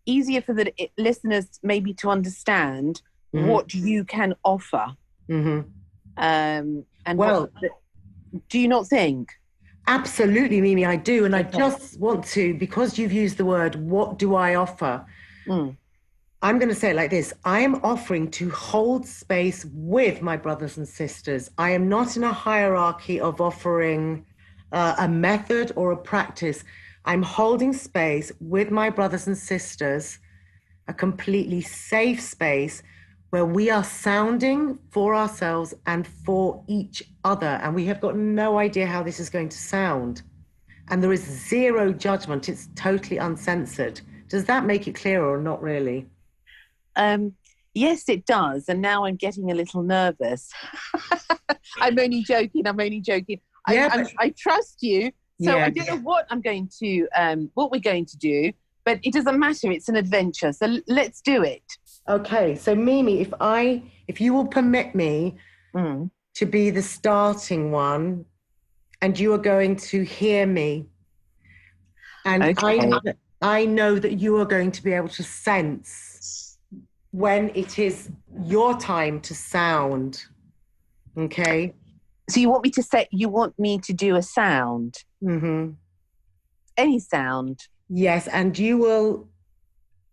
easier for the listeners maybe to understand Hmm. what you can offer. Hmm. And Well, do you not think? absolutely, Mimi, I do. And I Okay. just want to, because you've used the word, what do I offer? Mm. I'm going to say it like this. I am offering to hold space with my brothers and sisters. I am not in a hierarchy of offering a method or a practice. I'm holding space with my brothers and sisters, a completely safe space where we are sounding for ourselves and for each other. And we have got no idea how this is going to sound. And there is zero judgment. It's totally uncensored. Does that make it clearer or not really? Um, yes, it does. And now I'm getting a little nervous. I'm only joking. I'm only joking. Yeah, but I trust you. So yeah. I don't know what we're going to do, but it doesn't matter. It's an adventure. So let's do it. Okay. So Mimi, if you will permit me Mm. to be the starting one, and you are going to hear me, and Okay. I know that you are going to be able to sense when it is your time to sound. Okay. So you want me to do a sound, Mm-hmm. any sound. Yes, and you will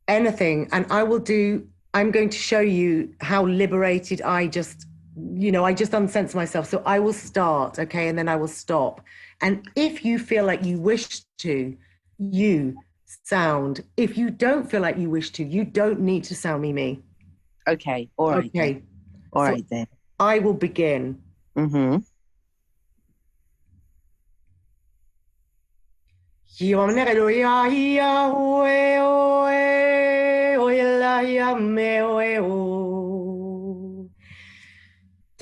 anything, and I'm going to show you how liberated I just unsense myself. So I will start, okay, and then I will stop. And if you feel like you wish to, you sound. If you don't feel like you wish to, you don't need to sound, Mimi. Okay. All right then. Okay. All So right then. I will begin. Mm-hmm.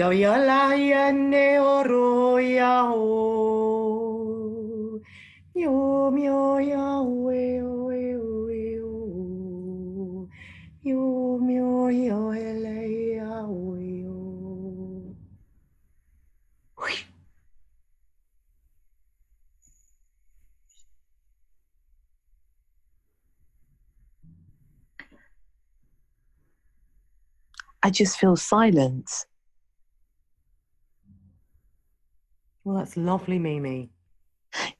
Doyalaya neoroya o. Yo myo ya we we we o. Yo myo yo ele ya we o. I just feel silence. Well, that's lovely, Mimi.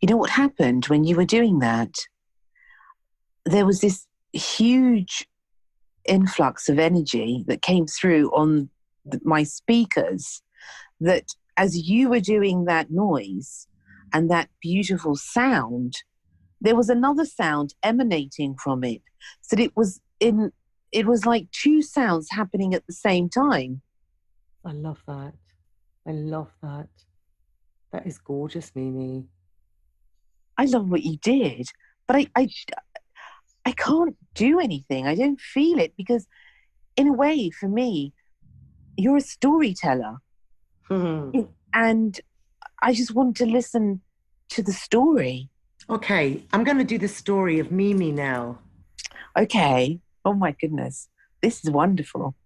You know what happened when you were doing that? There was this huge influx of energy that came through on my speakers, that as you were doing that noise and that beautiful sound, there was another sound emanating from it. So that it was like two sounds happening at the same time. I love that. I love that. That is gorgeous, Mimi. I love what you did, but I can't do anything. I don't feel it because, in a way, for me, you're a storyteller. And I just want to listen to the story. Okay, I'm going to do the story of Mimi now. Okay. Oh my goodness. This is wonderful.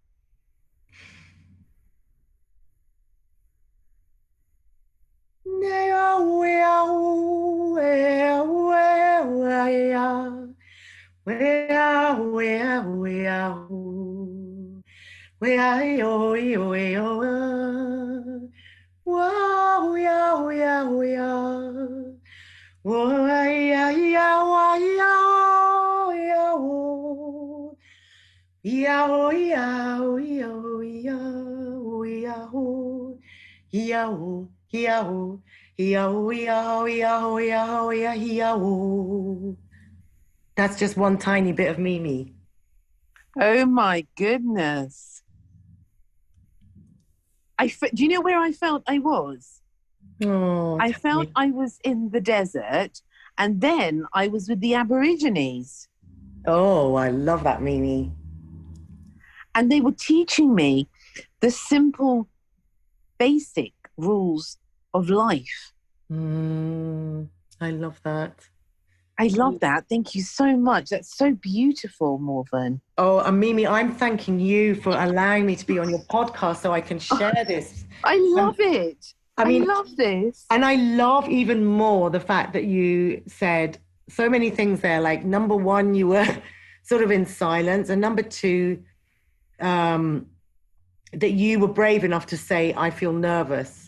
That's just one tiny bit of Mimi. Oh my goodness. Do you know where I felt I was? Oh, I felt I was in the desert, and then I was with the Aborigines. Oh, I love that, Mimi. And they were teaching me the simple, basic rules of life. I love that. I love that. Thank you so much. That's so beautiful, Morven. Oh, and Mimi, I'm thanking you for allowing me to be on your podcast so I can share this. I love it. I love this. And I love even more the fact that you said so many things there. Like, number one, you were sort of in silence. And number two, that you were brave enough to say, I feel nervous.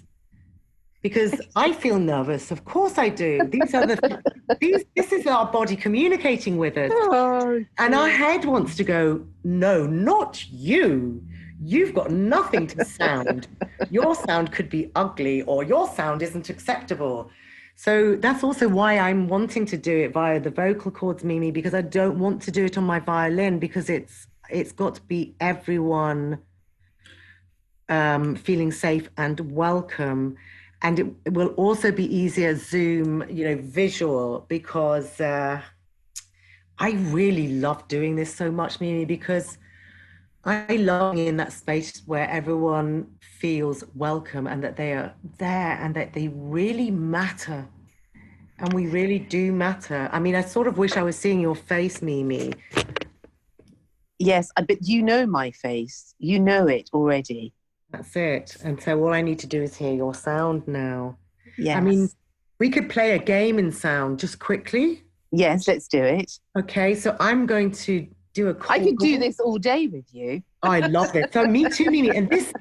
Because I feel nervous. Of course I do. This is our body communicating with us. Oh, and our head wants to go, no, not you. You've got nothing to sound. Your sound could be ugly, or your sound isn't acceptable. So that's also why I'm wanting to do it via the vocal cords, Mimi, because I don't want to do it on my violin, because it's got to be everyone feeling safe and welcome. And it will also be easier Zoom, visual, because I really love doing this so much, Mimi, because I love being in that space where everyone feels welcome and that they are there and that they really matter. And we really do matter. I mean, I sort of wish I was seeing your face, Mimi. Yes, but you know my face. You know it already. That's it. And so all I need to do is hear your sound now. Yes. I mean, we could play a game in sound just quickly. Yes, let's do it. Okay, so I'm going to do a call. I could do this all day with you. I love it. So me too, Mimi. And this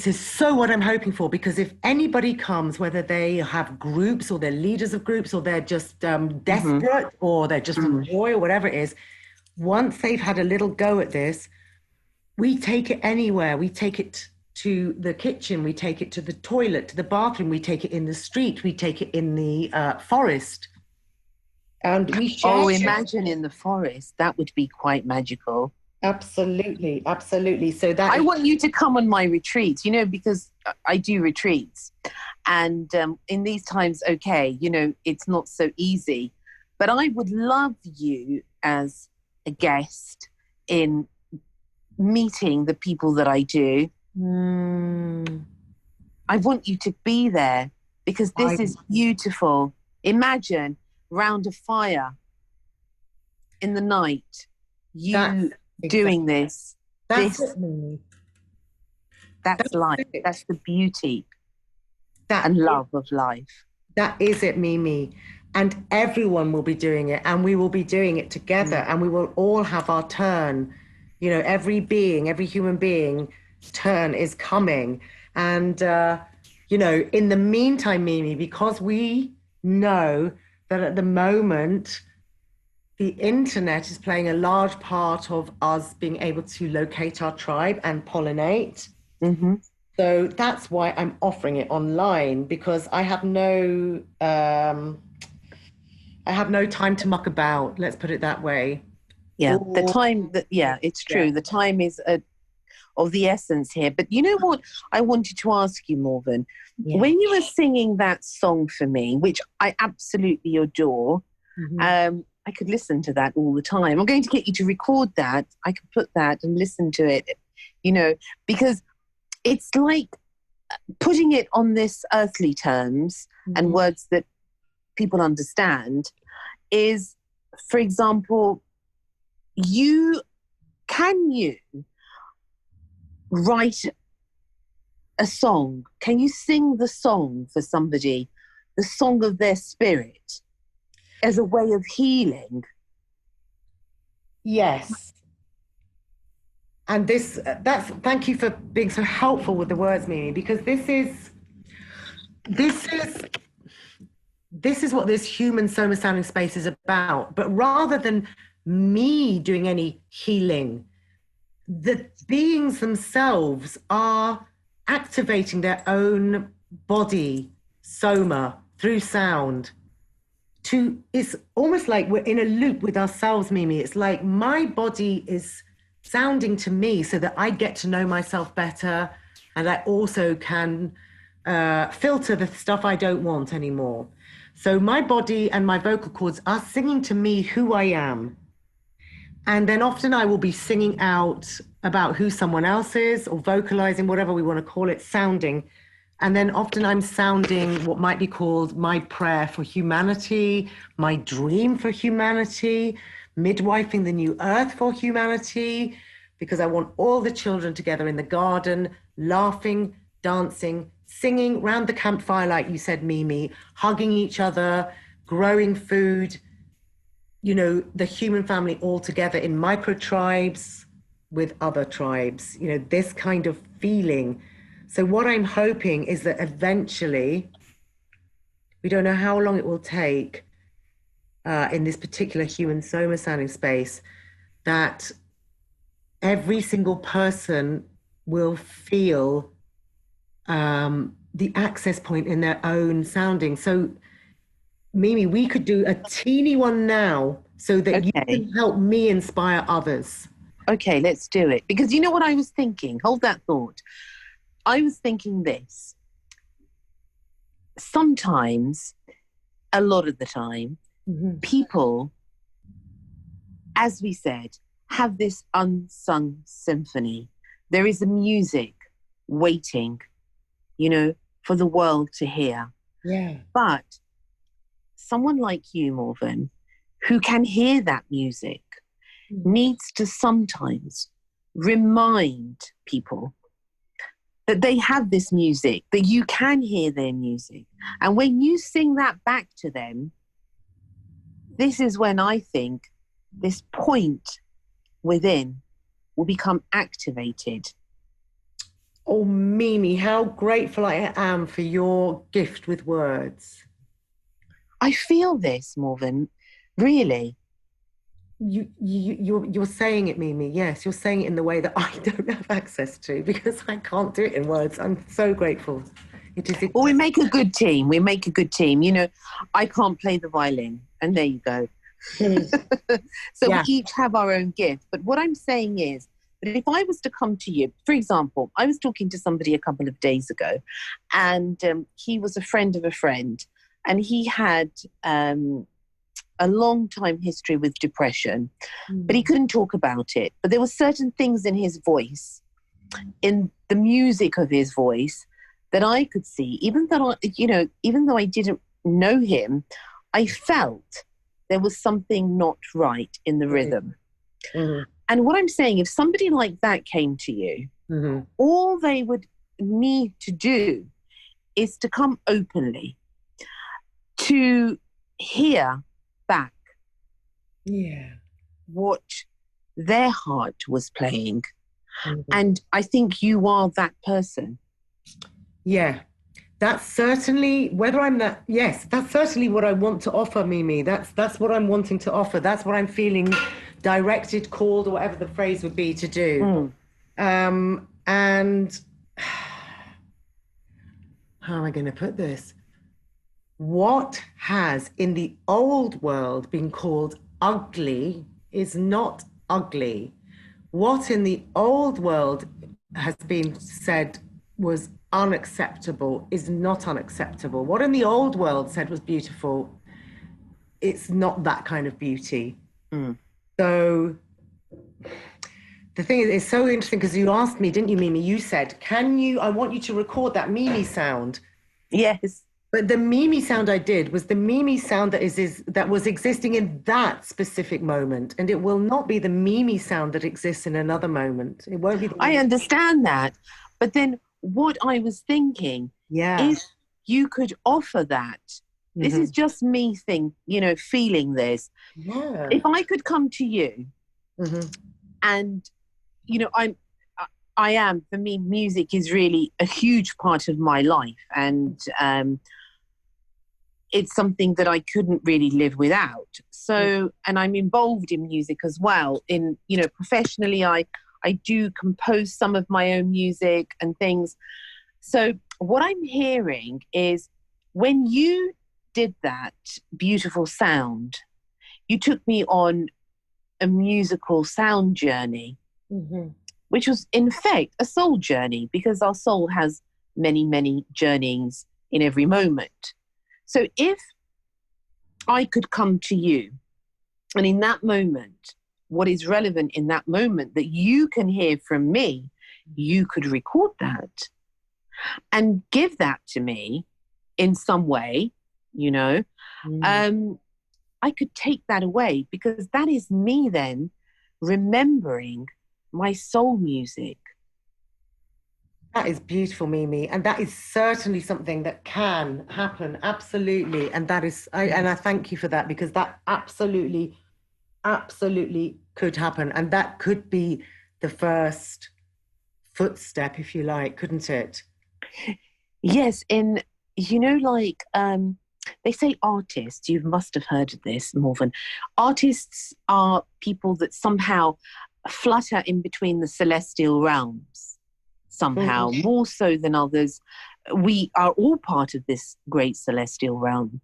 is so what I'm hoping for, because if anybody comes, whether they have groups or they're leaders of groups or they're just desperate or they're just in joy or whatever it is, once they've had a little go at this, we take it anywhere. We take it to the kitchen. We take it to the toilet, to the bathroom. We take it in the street. We take it in the forest. And we share. Oh, imagine in the forest. That would be quite magical. Absolutely, absolutely. So that I want you to come on my retreats, because I do retreats. And in these times, okay, it's not so easy. But I would love you as a guest in meeting the people that I do, I want you to be there because this I, is beautiful. Imagine round a fire in the night, that's you doing exactly, this. that's This, it, Mimi. that's That's life. it. That's the beauty That and love of life. That is it, Mimi. And everyone will be doing it, and we will be doing it together, Mm. and we will all have our turn. You know, every being, every human being turn is coming. And, you know, in the meantime, Mimi, because we know that at the moment, the internet is playing a large part of us being able to locate our tribe and pollinate. Mm-hmm. So that's why I'm offering it online because I have no time to muck about. Let's put it that way. Yeah, the Or time that, yeah, it's yeah, true. The time is of the essence here. But you know what? I wanted to ask you, Morven, yeah. when you were singing that song for me, which I absolutely adore, Mhm. I could listen to that all the time. I'm going to get you to record that. I could put that and listen to it, you know, because it's like putting it on this earthly terms and Mhm. words that people understand is, for example, you can you write a song? Can you sing the song for somebody, the song of their spirit, as a way of healing? Yes. And that's thank you for being so helpful with the words, Mimi, because this is this is what this human soma sounding space is about. But rather than me doing any healing, the beings themselves are activating their own body soma through sound to it's almost like we're in a loop with ourselves, Mimi. It's like my body is sounding to me so that I get to know myself better and I also can filter the stuff I don't want anymore. So my body and my vocal cords are singing to me who I am, and then often I will be singing out about who someone else is or vocalizing, whatever we want to call it, sounding. And then often I'm sounding what might be called my prayer for humanity, my dream for humanity, midwifing the new earth for humanity, because I want all the children together in the garden, laughing, dancing, singing round the campfire, like you said, Mimi, hugging each other, growing food, you know, the human family all together in micro tribes with other tribes, you know, this kind of feeling. So, what I'm hoping is that eventually, we don't know how long it will take in this particular human soma sounding space, that every single person will feel the access point in their own sounding. So, Mimi, we could do a teeny one now so that you Okay. can help me inspire others. Okay, let's do it. Because you know what I was thinking? Hold that thought. I was thinking this. Sometimes, a lot of the time, Mhm. people, as we said, have this unsung symphony. There is a music waiting, you know, for the world to hear. Yeah. But someone like you, Morven, who can hear that music, Mm. needs to sometimes remind people that they have this music, that you can hear their music. And when you sing that back to them, this is when I think this point within will become activated. Oh, Mimi, how grateful I am for your gift with words. I feel this, Morven, really. You're saying it, Mimi. Yes, you're saying it in the way that I don't have access to because I can't do it in words. I'm so grateful. It is. Well, we make a good team. We make a good team. You know, I can't play the violin, and there you go. So we Yeah. each have our own gift. But what I'm saying is that if I was to come to you, for example, I was talking to somebody a couple of days ago, and he was a friend of a friend, and he had a long time history with depression, but he Mm. couldn't talk about it. But there were certain things in his voice, in the music of his voice that I could see, even though I didn't know him, I felt there was something not right in the rhythm. Mm-hmm. And what I'm saying, if somebody like that came to you, Mm-hmm. all they would need to do is to come openly, to hear back what their heart was playing. Mm-hmm. And I think you are that person. Yeah. That's certainly that's certainly what I want to offer, Mimi. That's what I'm wanting to offer. That's what I'm feeling directed, called, or whatever the phrase would be to do. And how am I going to put this? What has in the old world been called ugly is not ugly. What in the old world has been said was unacceptable is not unacceptable. What in the old world said was beautiful, it's not that kind of beauty. So the thing is, it's so interesting because you asked me, didn't you, Mimi? You said, I want you to record that Mimi sound. Yes. But the Mimi sound I did was the Mimi sound that was existing in that specific moment. And it will not be the Mimi sound that exists in another moment. It won't be. I understand that. But then what I was thinking, if you could offer that, this is just me feeling this. Yeah. If I could come to you and, I am, for me, music is really a huge part of my life. And it's something that I couldn't really live without. So, and I'm involved in music as well. Professionally, I do compose some of my own music and things. So what I'm hearing is when you did that beautiful sound, you took me on a musical sound journey, which was in fact a soul journey, because our soul has many, many journeys in every moment. So if I could come to you, and in that moment, what is relevant in that moment that you can hear from me, you could record that and give that to me in some way, I could take that away, because that is me then remembering my soul music. That is beautiful, Mimi. And that is certainly something that can happen. Absolutely. And I thank you for that, because that absolutely could happen. And that could be the first footstep, if you like, couldn't it? Yes. They say artists, you must have heard of this, Morven. Artists are people that somehow flutter in between the celestial realms, somehow, more so than others. We are all part of this great celestial realm,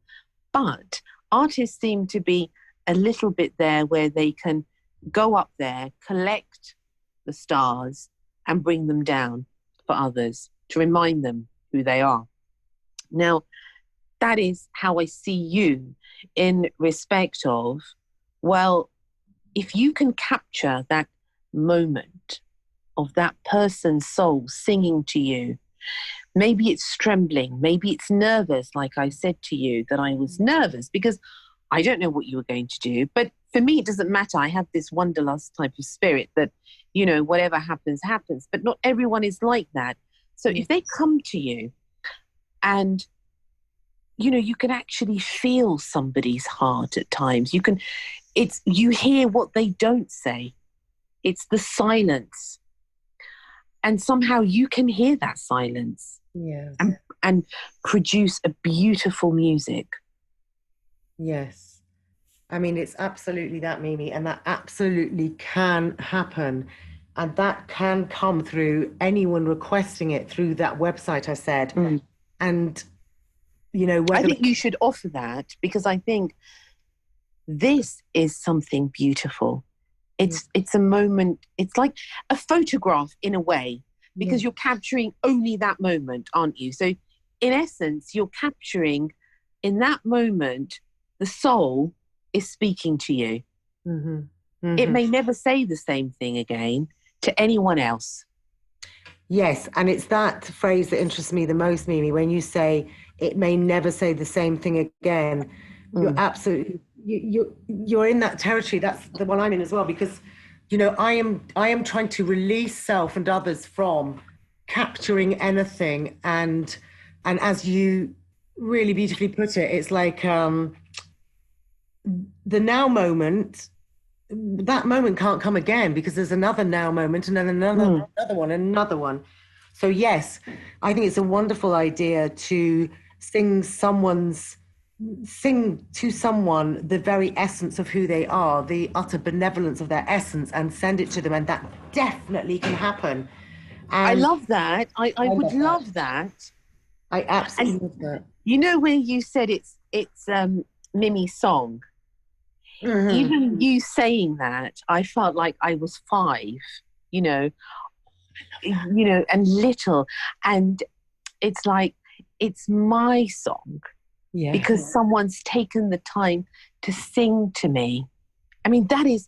but artists seem to be a little bit there where they can go up there, collect the stars and bring them down for others to remind them who they are. Now, that is how I see you, in respect of, well, if you can capture that moment of that person's soul singing to you, maybe it's trembling, maybe it's nervous, like I said to you that I was nervous because I don't know what you were going to do. But for me, it doesn't matter. I have this wanderlust type of spirit that, whatever happens, happens. But not everyone is like that. So if they come to you and you can actually feel somebody's heart at times. You hear what they don't say. It's the silence. And somehow you can hear that silence. Yes. And produce a beautiful music. Yes. I mean, it's absolutely that, Mimi, and that absolutely can happen. And that can come through anyone requesting it through that website I said. And I think you should offer that, because I think this is something beautiful. It's a moment. It's like a photograph in a way, because you're capturing only that moment, aren't you? So in essence, you're capturing in that moment, the soul is speaking to you. It may never say the same thing again to anyone else. Yes, and it's that phrase that interests me the most, Mimi, when you say it may never say the same thing again. You're Mm, absolutely you're in that territory. That's the one I'm in as well, because I am trying to release self and others from capturing anything, and as you really beautifully put it, it's like the now moment, that moment can't come again because there's another now moment and then mm. another one and another one. So yes, I think it's a wonderful idea to sing someone's sing to someone the very essence of who they are, the utter benevolence of their essence, and send it to them, and that definitely can happen. I And love that. I I would love that. love that. I And absolutely love that. you know where you said it's Mimi's song. Hmm. Even you saying that, I felt like I was 5, you know, and little, and it's like it's my song Yes. because someone's taken the time to sing to me. I mean, that is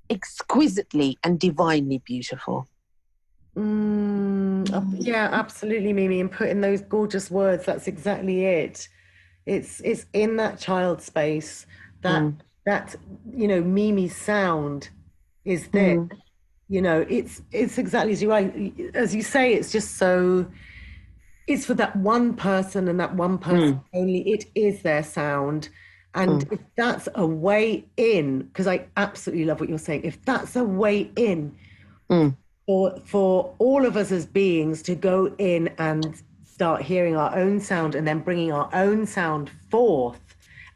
exquisitely and divinely beautiful. Yeah, absolutely, Mimi. And put in those gorgeous words, that's exactly it. It's in that child space that Mm, that Mimi's sound is there. mm, It's exactly as you say. It's just so. It's for that one person and that one person mm, only. It is their sound. And mm, if that's a way in, because I absolutely love what you're saying, if that's a way in mm. for all of us as beings to go in and start hearing our own sound and then bringing our own sound forth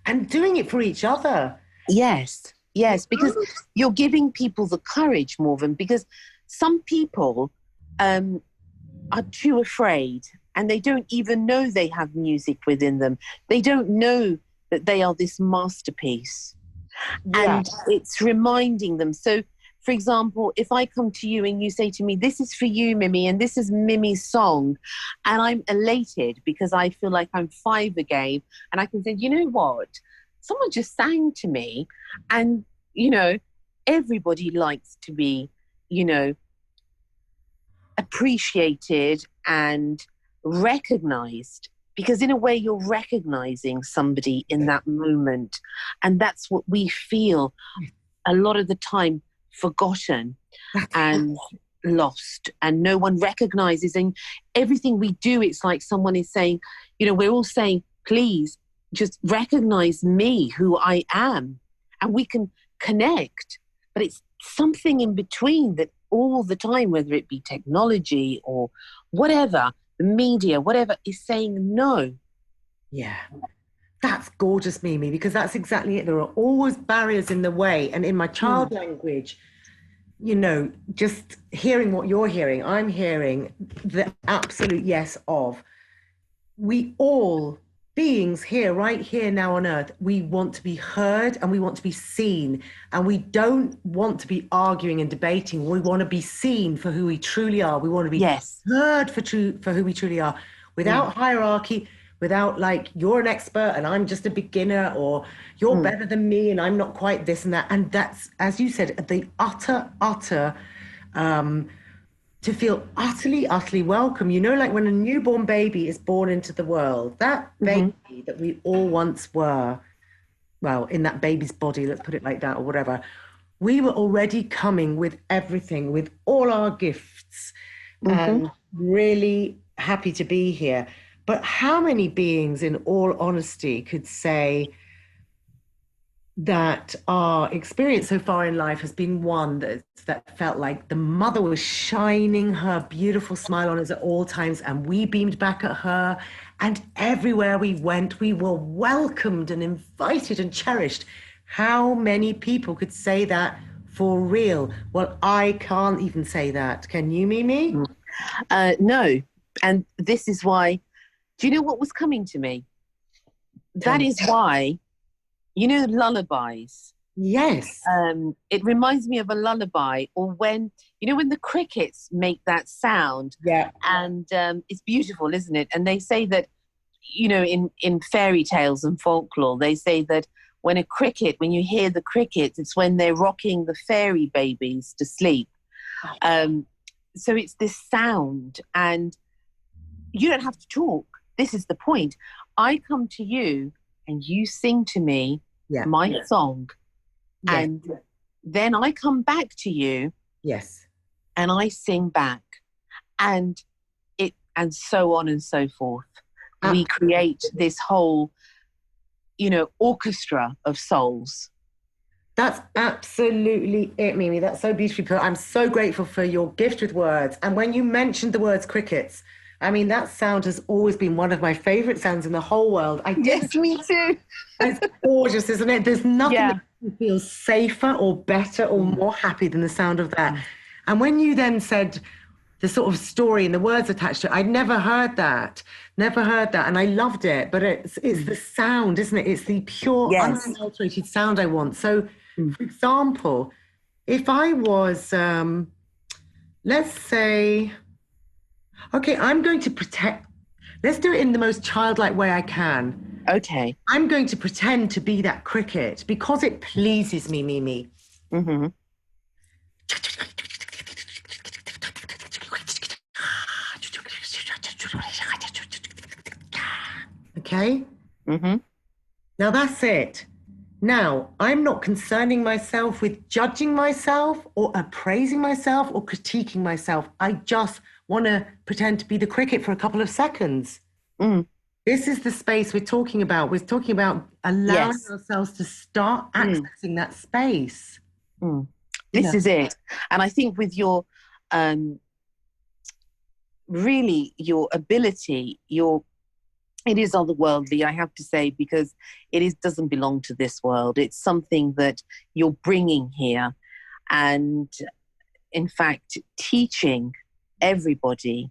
and doing it for each other. Yes, You yes, because know? you're giving people the courage, Morven, because some people um, are too afraid and they don't even know they have music within them. They don't know that they are this masterpiece. Yeah. And it's reminding them. So, for example, if I come to you and you say to me, "This is for you, Mimi, and this is Mimi's song," and I'm elated because I feel like I'm 5 again, and I can say, "You know what? Someone just sang to me," and, you know, everybody likes to be, you know, appreciated and recognized because in a way you're recognizing somebody in that moment, and that's what we feel a lot of the time, forgotten That's and lost, and no one recognizes. And everything we do, it's like someone is saying, we're all saying, please just recognize me, who I am, and we can connect. But it's something in between that all the time, whether it be technology or whatever, the media, whatever, is saying no. yeah. That's gorgeous, Mimi, because that's exactly it. There are always barriers in the way. And in my child Mm, language, just hearing what you're hearing, I'm hearing the absolute yes of we all beings here, right here now on earth, we want to be heard and we want to be seen. And we don't want to be arguing and debating. We want to be seen for who we truly are. We want to be yes. heard for who we truly are, Mm, without hierarchy, without like you're an expert and I'm just a beginner, or you're mm, better than me and I'm not quite this and that. And that's, as you said, the utter um, to feel utterly, utterly welcome. Like when a newborn baby is born into the world, that mhm. baby that we all once were, well, in that baby's body, let's put it like that, or whatever, we were already coming with everything, with all our gifts, Mhm. and really happy to be here. But how many beings, in all honesty, could say, that our experience so far in life has been one that felt like the mother was shining her beautiful smile on us at all times, and we beamed back at her. And everywhere we went, we were welcomed and invited and cherished. How many people could say that for real? Well, I can't even say that. Can you, Mimi? Mm. No. And this is why, do you know what was coming to me? Tell That me. is why, lullabies. Yes. It reminds me of a lullaby, or when the crickets make that sound, Yeah. and it's beautiful, isn't it? And they say that, in fairy tales and folklore, they say that when you hear the crickets, it's when they're rocking the fairy babies to sleep. Um, so it's this sound, and you don't have to talk. This is the point. I come to you and you sing to me my song, and then I come back to you. Yes. And I sing back, and so on and so forth. We create this whole, orchestra of souls. That's absolutely it, Mimi. That's so beautifully put. I'm so grateful for your gift with words. And when you mentioned the words crickets, I mean, that sound has always been one of my favorite sounds in the whole world. Yes, me too. It's gorgeous, isn't it? There's nothing that feels safer or better or more happy than the sound of that. And when you then said the sort of story and the words attached to it, I'd never heard that. And I loved it. But it's the sound, isn't it? It's the pure, unadulterated sound I want. So, for example, if I was, let's say, okay, I'm going to let's do it in the most childlike way I can. Okay. I'm going to pretend to be that cricket because it pleases me, Mimi. Mm-hmm. Okay? Mm-hmm. Now that's it. Now, I'm not concerning myself with judging myself or appraising myself or critiquing myself. I just want to pretend to be the cricket for a couple of seconds. This is the space we're talking about. We're talking about allowing ourselves to start accessing that space. This is it. And I think with your, really your ability, it is otherworldly, I have to say, because doesn't belong to this world. It's something that you're bringing here, and in fact, teaching everybody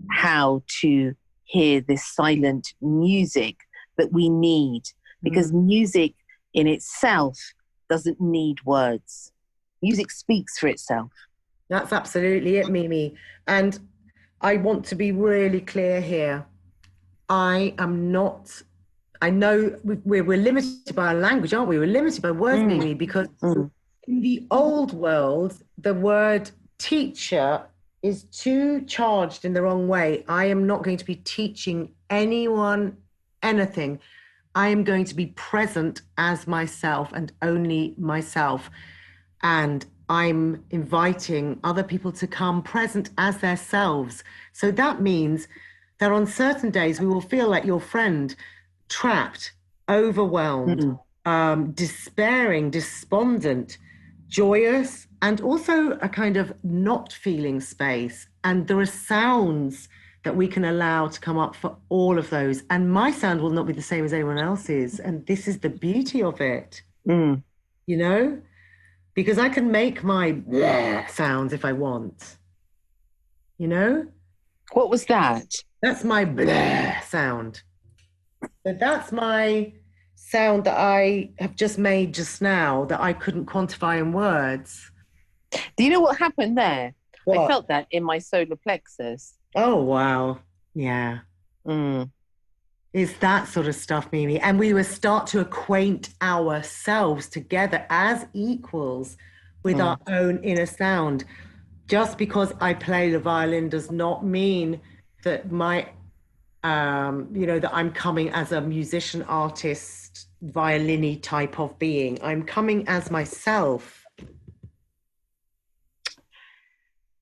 how to hear this silent music that we need, because music in itself doesn't need words. Music speaks for itself. That's absolutely it, Mimi. And I want to be really clear here. I know we're limited by our language, aren't we? We're limited by words, Mimi, because in the old world, the word teacher is too charged in the wrong way. I am not going to be teaching anyone anything. I am going to be present as myself and only myself. And I'm inviting other people to come present as themselves. So that means that on certain days we will feel like your friend, trapped, overwhelmed, despairing, despondent, joyous, and also a kind of not feeling space. And there are sounds that we can allow to come up for all of those. And my sound will not be the same as anyone else's. And this is the beauty of it, because I can make my sounds if I want, What was that? That's my sound. So that's my sound that I have just made just now that I couldn't quantify in words. Do you know what happened there? What? I felt that in my solar plexus. Oh, wow. Yeah. It's that sort of stuff, Mimi. And we will start to acquaint ourselves together as equals with our own inner sound. Just because I play the violin does not mean that that I'm coming as a musician, artist, violin-y type of being. I'm coming as myself.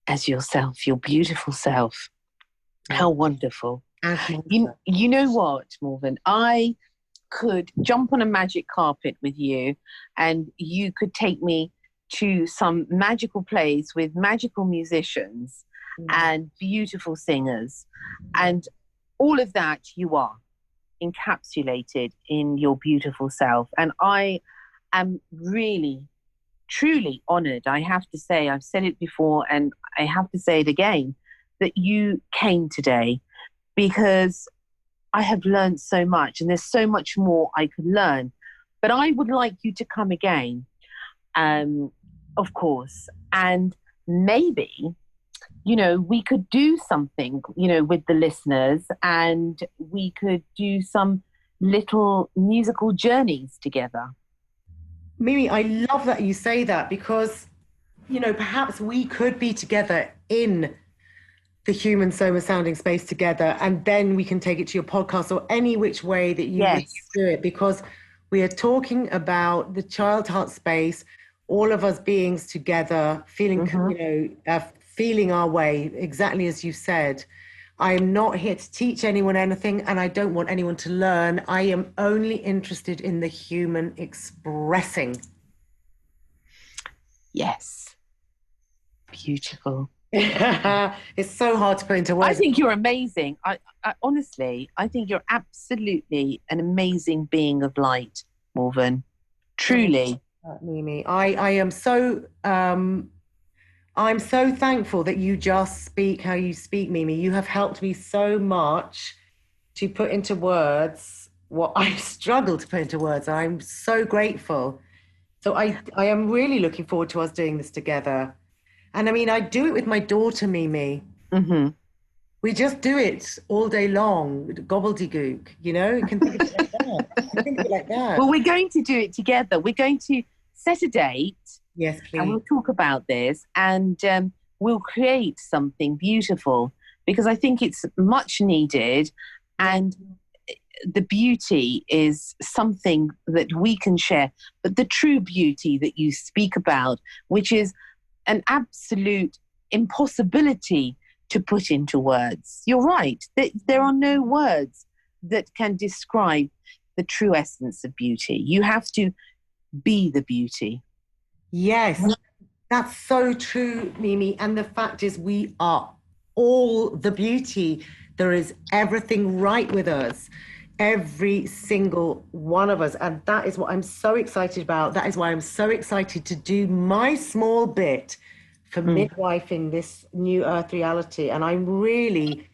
As yourself, your beautiful self. How wonderful. You know what, Morven? I could jump on a magic carpet with you, and you could take me to some magical place with magical musicians and beautiful singers, and all of that you are encapsulated in your beautiful self. And I am really, truly honored. I have to say, I've said it before and I have to say it again, that you came today, because I have learned so much, and there's so much more I could learn. But I would like you to come again, of course, and maybe we could do something, with the listeners, and we could do some little musical journeys together. Mimi, I love that you say that, because, perhaps we could be together in the Human Soma Sounding space together, and then we can take it to your podcast or any which way that you wish to do it, because we are talking about the child heart space, all of us beings together, feeling, feeling our way, exactly as you said. I am not here to teach anyone anything, and I don't want anyone to learn. I am only interested in the human expressing. Yes. Beautiful. It's so hard to put into words. I think you're amazing. I honestly, I think you're absolutely an amazing being of light, Morven. Truly. Mimi, I am so I'm so thankful that you just speak how you speak, Mimi. You have helped me so much to put into words what I struggle to put into words. I'm so grateful. So I am really looking forward to us doing this together. And I mean, I do it with my daughter, Mimi. Mm-hmm. We just do it all day long, gobbledygook, you know? You can think of it like that. You can think of it like that. Well, we're going to do it together. We're going to set a date. Yes, please. And we'll talk about this, and we'll create something beautiful, because I think it's much needed, and the beauty is something that we can share. But the true beauty that you speak about, which is an absolute impossibility to put into words. You're right. There are no words that can describe the true essence of beauty. You have to be the beauty. Yes, that's so true, Mimi. And the fact is, we are all the beauty. There is everything right with us, every single one of us. And that is what I'm so excited about. That is why I'm so excited to do my small bit for midwifing this new earth reality. And I'm really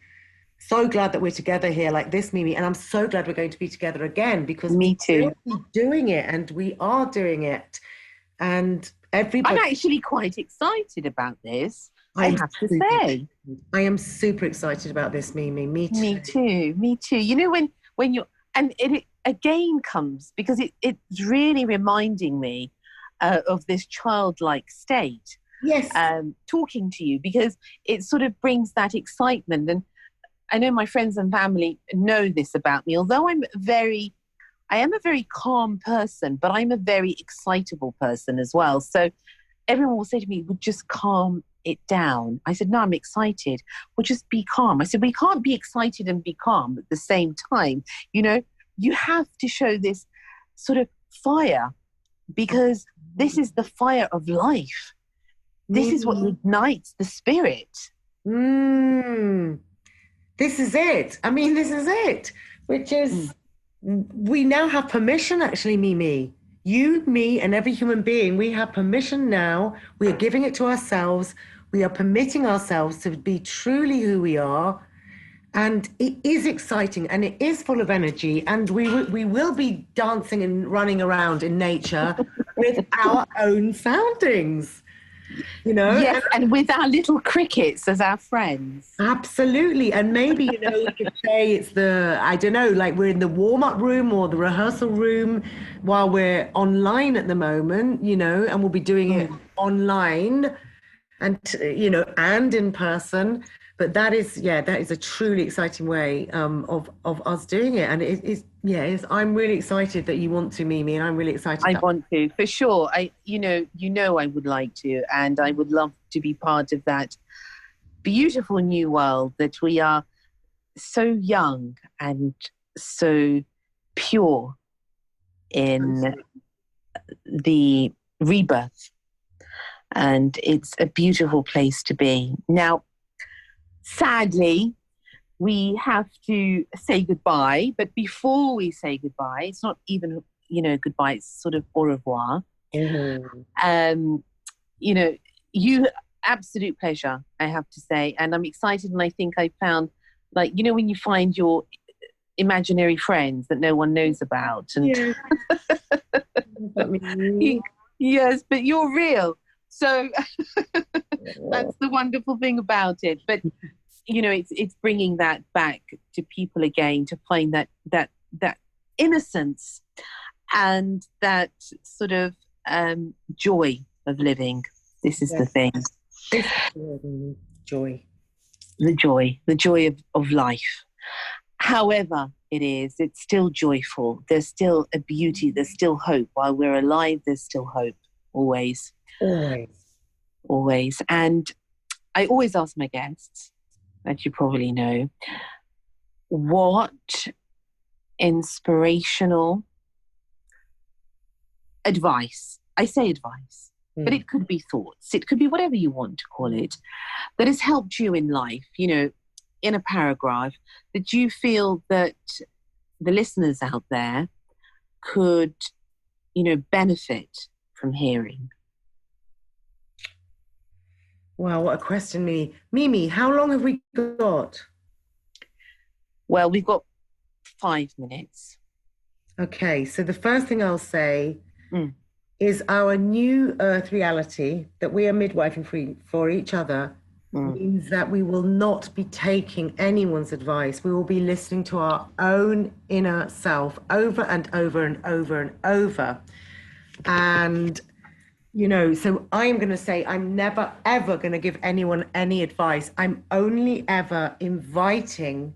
so glad that we're together here like this, Mimi. And I'm so glad we're going to be together again, because Me too. we're doing it, and we are doing it. And everybody, I'm actually quite excited about this. I have to say, I am super excited about this, Mimi. Me too. Me too. Me too. You know, when you're, and it again comes because it's really reminding me of this childlike state. Yes. Talking to you, because it sort of brings that excitement. And I know my friends and family know this about me, although I am a very calm person, but I'm a very excitable person as well. So everyone will say to me, "Well, just calm it down." I said, "No, I'm excited." "Well, just be calm." I said, "We can't be excited and be calm at the same time. You know, you have to show this sort of fire, because this is the fire of life. This is what ignites the spirit." This is it. I mean, this is it, which is, we now have permission, actually, Mimi. You, me, and every human being, we have permission now. We are giving it to ourselves. We are permitting ourselves to be truly who we are. And it is exciting, and it is full of energy. And we will be dancing and running around in nature with our own soundings. You know, yes, and with our little crickets as our friends. Absolutely. And maybe, you know, we could say it's I don't know, like we're in the warm-up room or the rehearsal room while we're online at the moment, you know, and we'll be doing it online and, you know, and in person. But that is a truly exciting way of us doing it. And I'm really excited that you want to, Mimi, and I'm really excited. I want to, for sure. I would like to, and I would love to be part of that beautiful new world that we are so young and so pure in the rebirth. And it's a beautiful place to be. Now, sadly, we have to say goodbye. But before we say goodbye, it's not even, goodbye. It's sort of au revoir. Mm-hmm. Absolute pleasure, I have to say. And I'm excited. And I think I found, when you find your imaginary friends that no one knows about. And yes, but you're real. So that's the wonderful thing about it. But it's bringing that back to people again, to find that innocence and that sort of joy of living. This is the thing. Joy. The joy of life. However it is, it's still joyful. There's still a beauty. There's still hope. While we're alive, there's still hope. Always. Always. Always. And I always ask my guests, that you probably know, what inspirational advice, I say advice, but it could be thoughts, it could be whatever you want to call it, that has helped you in life, you know, in a paragraph, that you feel that the listeners out there could, you know, benefit from hearing. Wow, what a question, Mimi. Mimi, how long have we got? Well, we've got 5 minutes. Okay, so the first thing I'll say is our new earth reality that we are midwifing for each other means that we will not be taking anyone's advice. We will be listening to our own inner self over and over and over and over. And, you know, so I'm going to say I'm never, ever going to give anyone any advice. I'm only ever inviting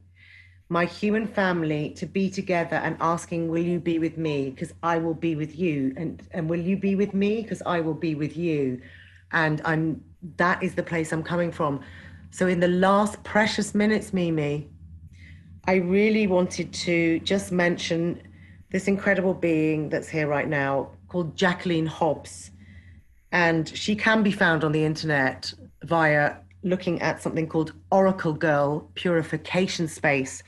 my human family to be together and asking, will you be with me? Because I will be with you. And will you be with me? Because I will be with you. And that is the place I'm coming from. So in the last precious minutes, Mimi, I really wanted to just mention this incredible being that's here right now called Jacqueline Hobbs. And she can be found on the internet via looking at something called Oracle Girl Purification Space.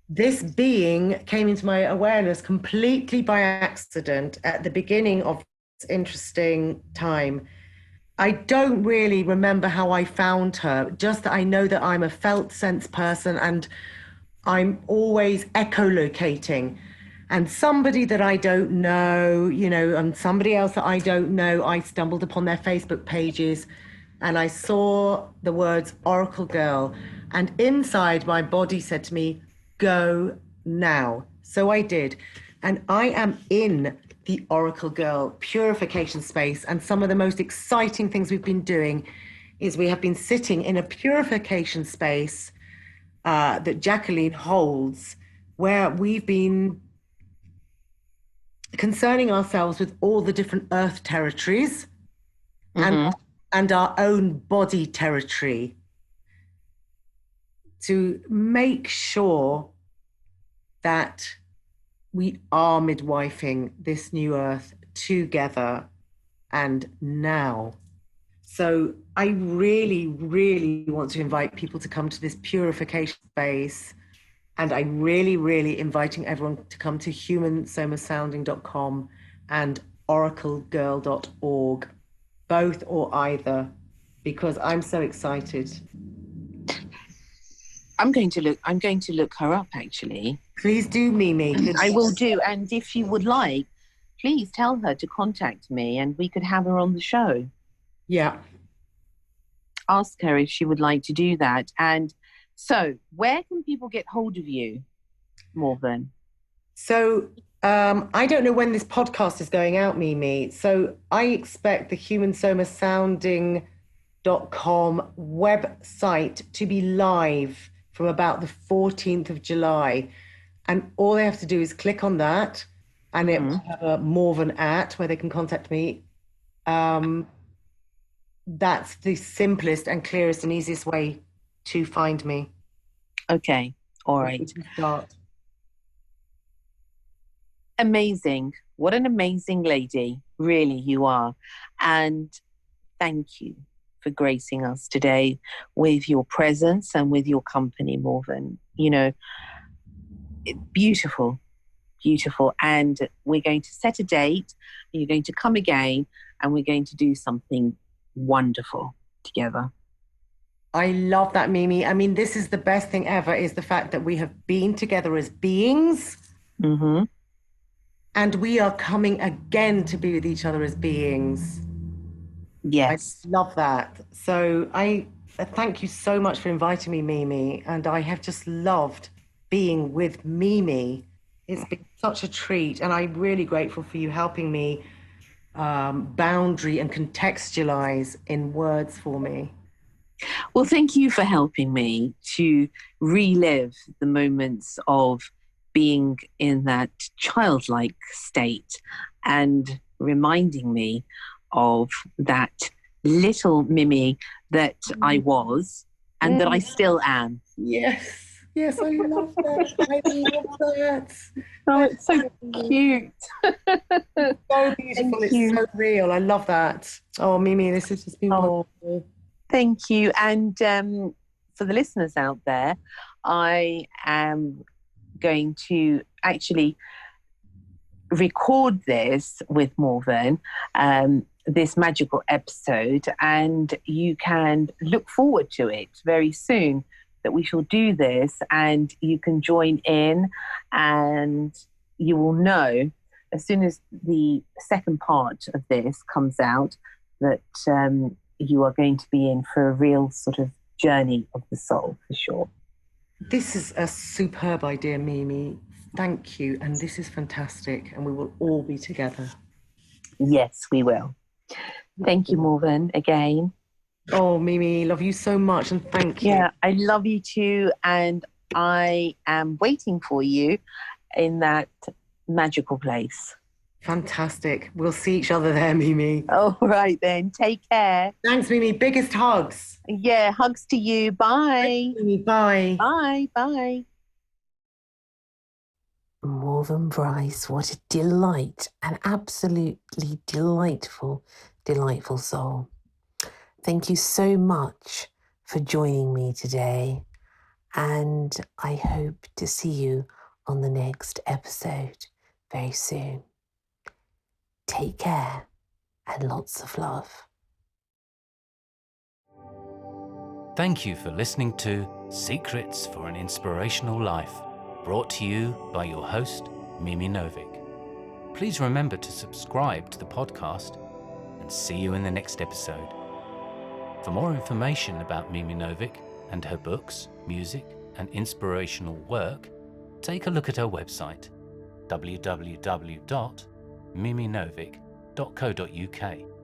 This being came into my awareness completely by accident at the beginning of this interesting time. I don't really remember how I found her, just that I know that I'm a felt sense person and I'm always echolocating. And somebody that I don't know, you know, and somebody else that I don't know, I stumbled upon their Facebook pages and I saw the words Oracle Girl. And inside my body said to me, go now. So I did. And I am in the Oracle Girl purification space. And some of the most exciting things we've been doing is we have been sitting in a purification space that Jacqueline holds, where we've been concerning ourselves with all the different earth territories and our own body territory to make sure that we are midwifing this new earth together and now. So I really, really want to invite people to come to this purification space. And I'm really, really inviting everyone to come to humansomasounding.com and oraclegirl.org, both or either, because I'm so excited. I'm going to look her up, actually. Please do, Mimi. I will do. And if you would like, please tell her to contact me and we could have her on the show. Yeah. Ask her if she would like to do that. And so where can people get hold of you, Morven? So I don't know when this podcast is going out, Mimi. So I expect the humansomasounding.com website to be live from about the 14th of July. And all they have to do is click on that and it will have a Morven at where they can contact me. That's the simplest and clearest and easiest way to find me. Okay. All right. Start. Amazing. What an amazing lady. Really, you are. And thank you for gracing us today with your presence and with your company, Morven. You know, beautiful, beautiful. And we're going to set a date. And you're going to come again and we're going to do something wonderful together. I love that, Mimi. I mean, this is the best thing ever, is the fact that we have been together as beings. And we are coming again to be with each other as beings. Yes. I love that. So I thank you so much for inviting me, Mimi. And I have just loved being with Mimi. It's been such a treat. And I'm really grateful for you helping me boundary and contextualize in words for me. Well, thank you for helping me to relive the moments of being in that childlike state and reminding me of that little Mimi that I was and that I still am. Yes. Yes, I love that. I love that. Oh, That's it's so cute. so beautiful. Thank It's you. so real. I love that. Oh, Mimi, this has just been Oh, wonderful. thank you. And for the listeners out there, I am going to actually record this with Morven, this magical episode, and you can look forward to it very soon. That we shall do this, and you can join in, and you will know as soon as the second part of this comes out that you are going to be in for a real sort of journey of the soul for sure. This is a superb idea, Mimi. Thank you. And this is fantastic. And we will all be together. Yes, we will. Thank you, Morven, again. Oh, Mimi, love you so much. And thank you. Yeah, I love you too. And I am waiting for you in that magical place. Fantastic. We'll see each other there, Mimi. All right, then. Take care. Thanks, Mimi. Biggest hugs. Yeah, hugs to you. Bye. Thanks, Mimi. Bye. Bye. Bye. Morven Bryce, what a delight, an absolutely delightful, delightful soul. Thank you so much for joining me today, and I hope to see you on the next episode very soon. Take care and lots of love. Thank you for listening to Secrets for an Inspirational Life, brought to you by your host, Mimi Novic. Please remember to subscribe to the podcast and see you in the next episode. For more information about Mimi Novic and her books, music, and inspirational work, take a look at her website, www.miminovic.co.uk.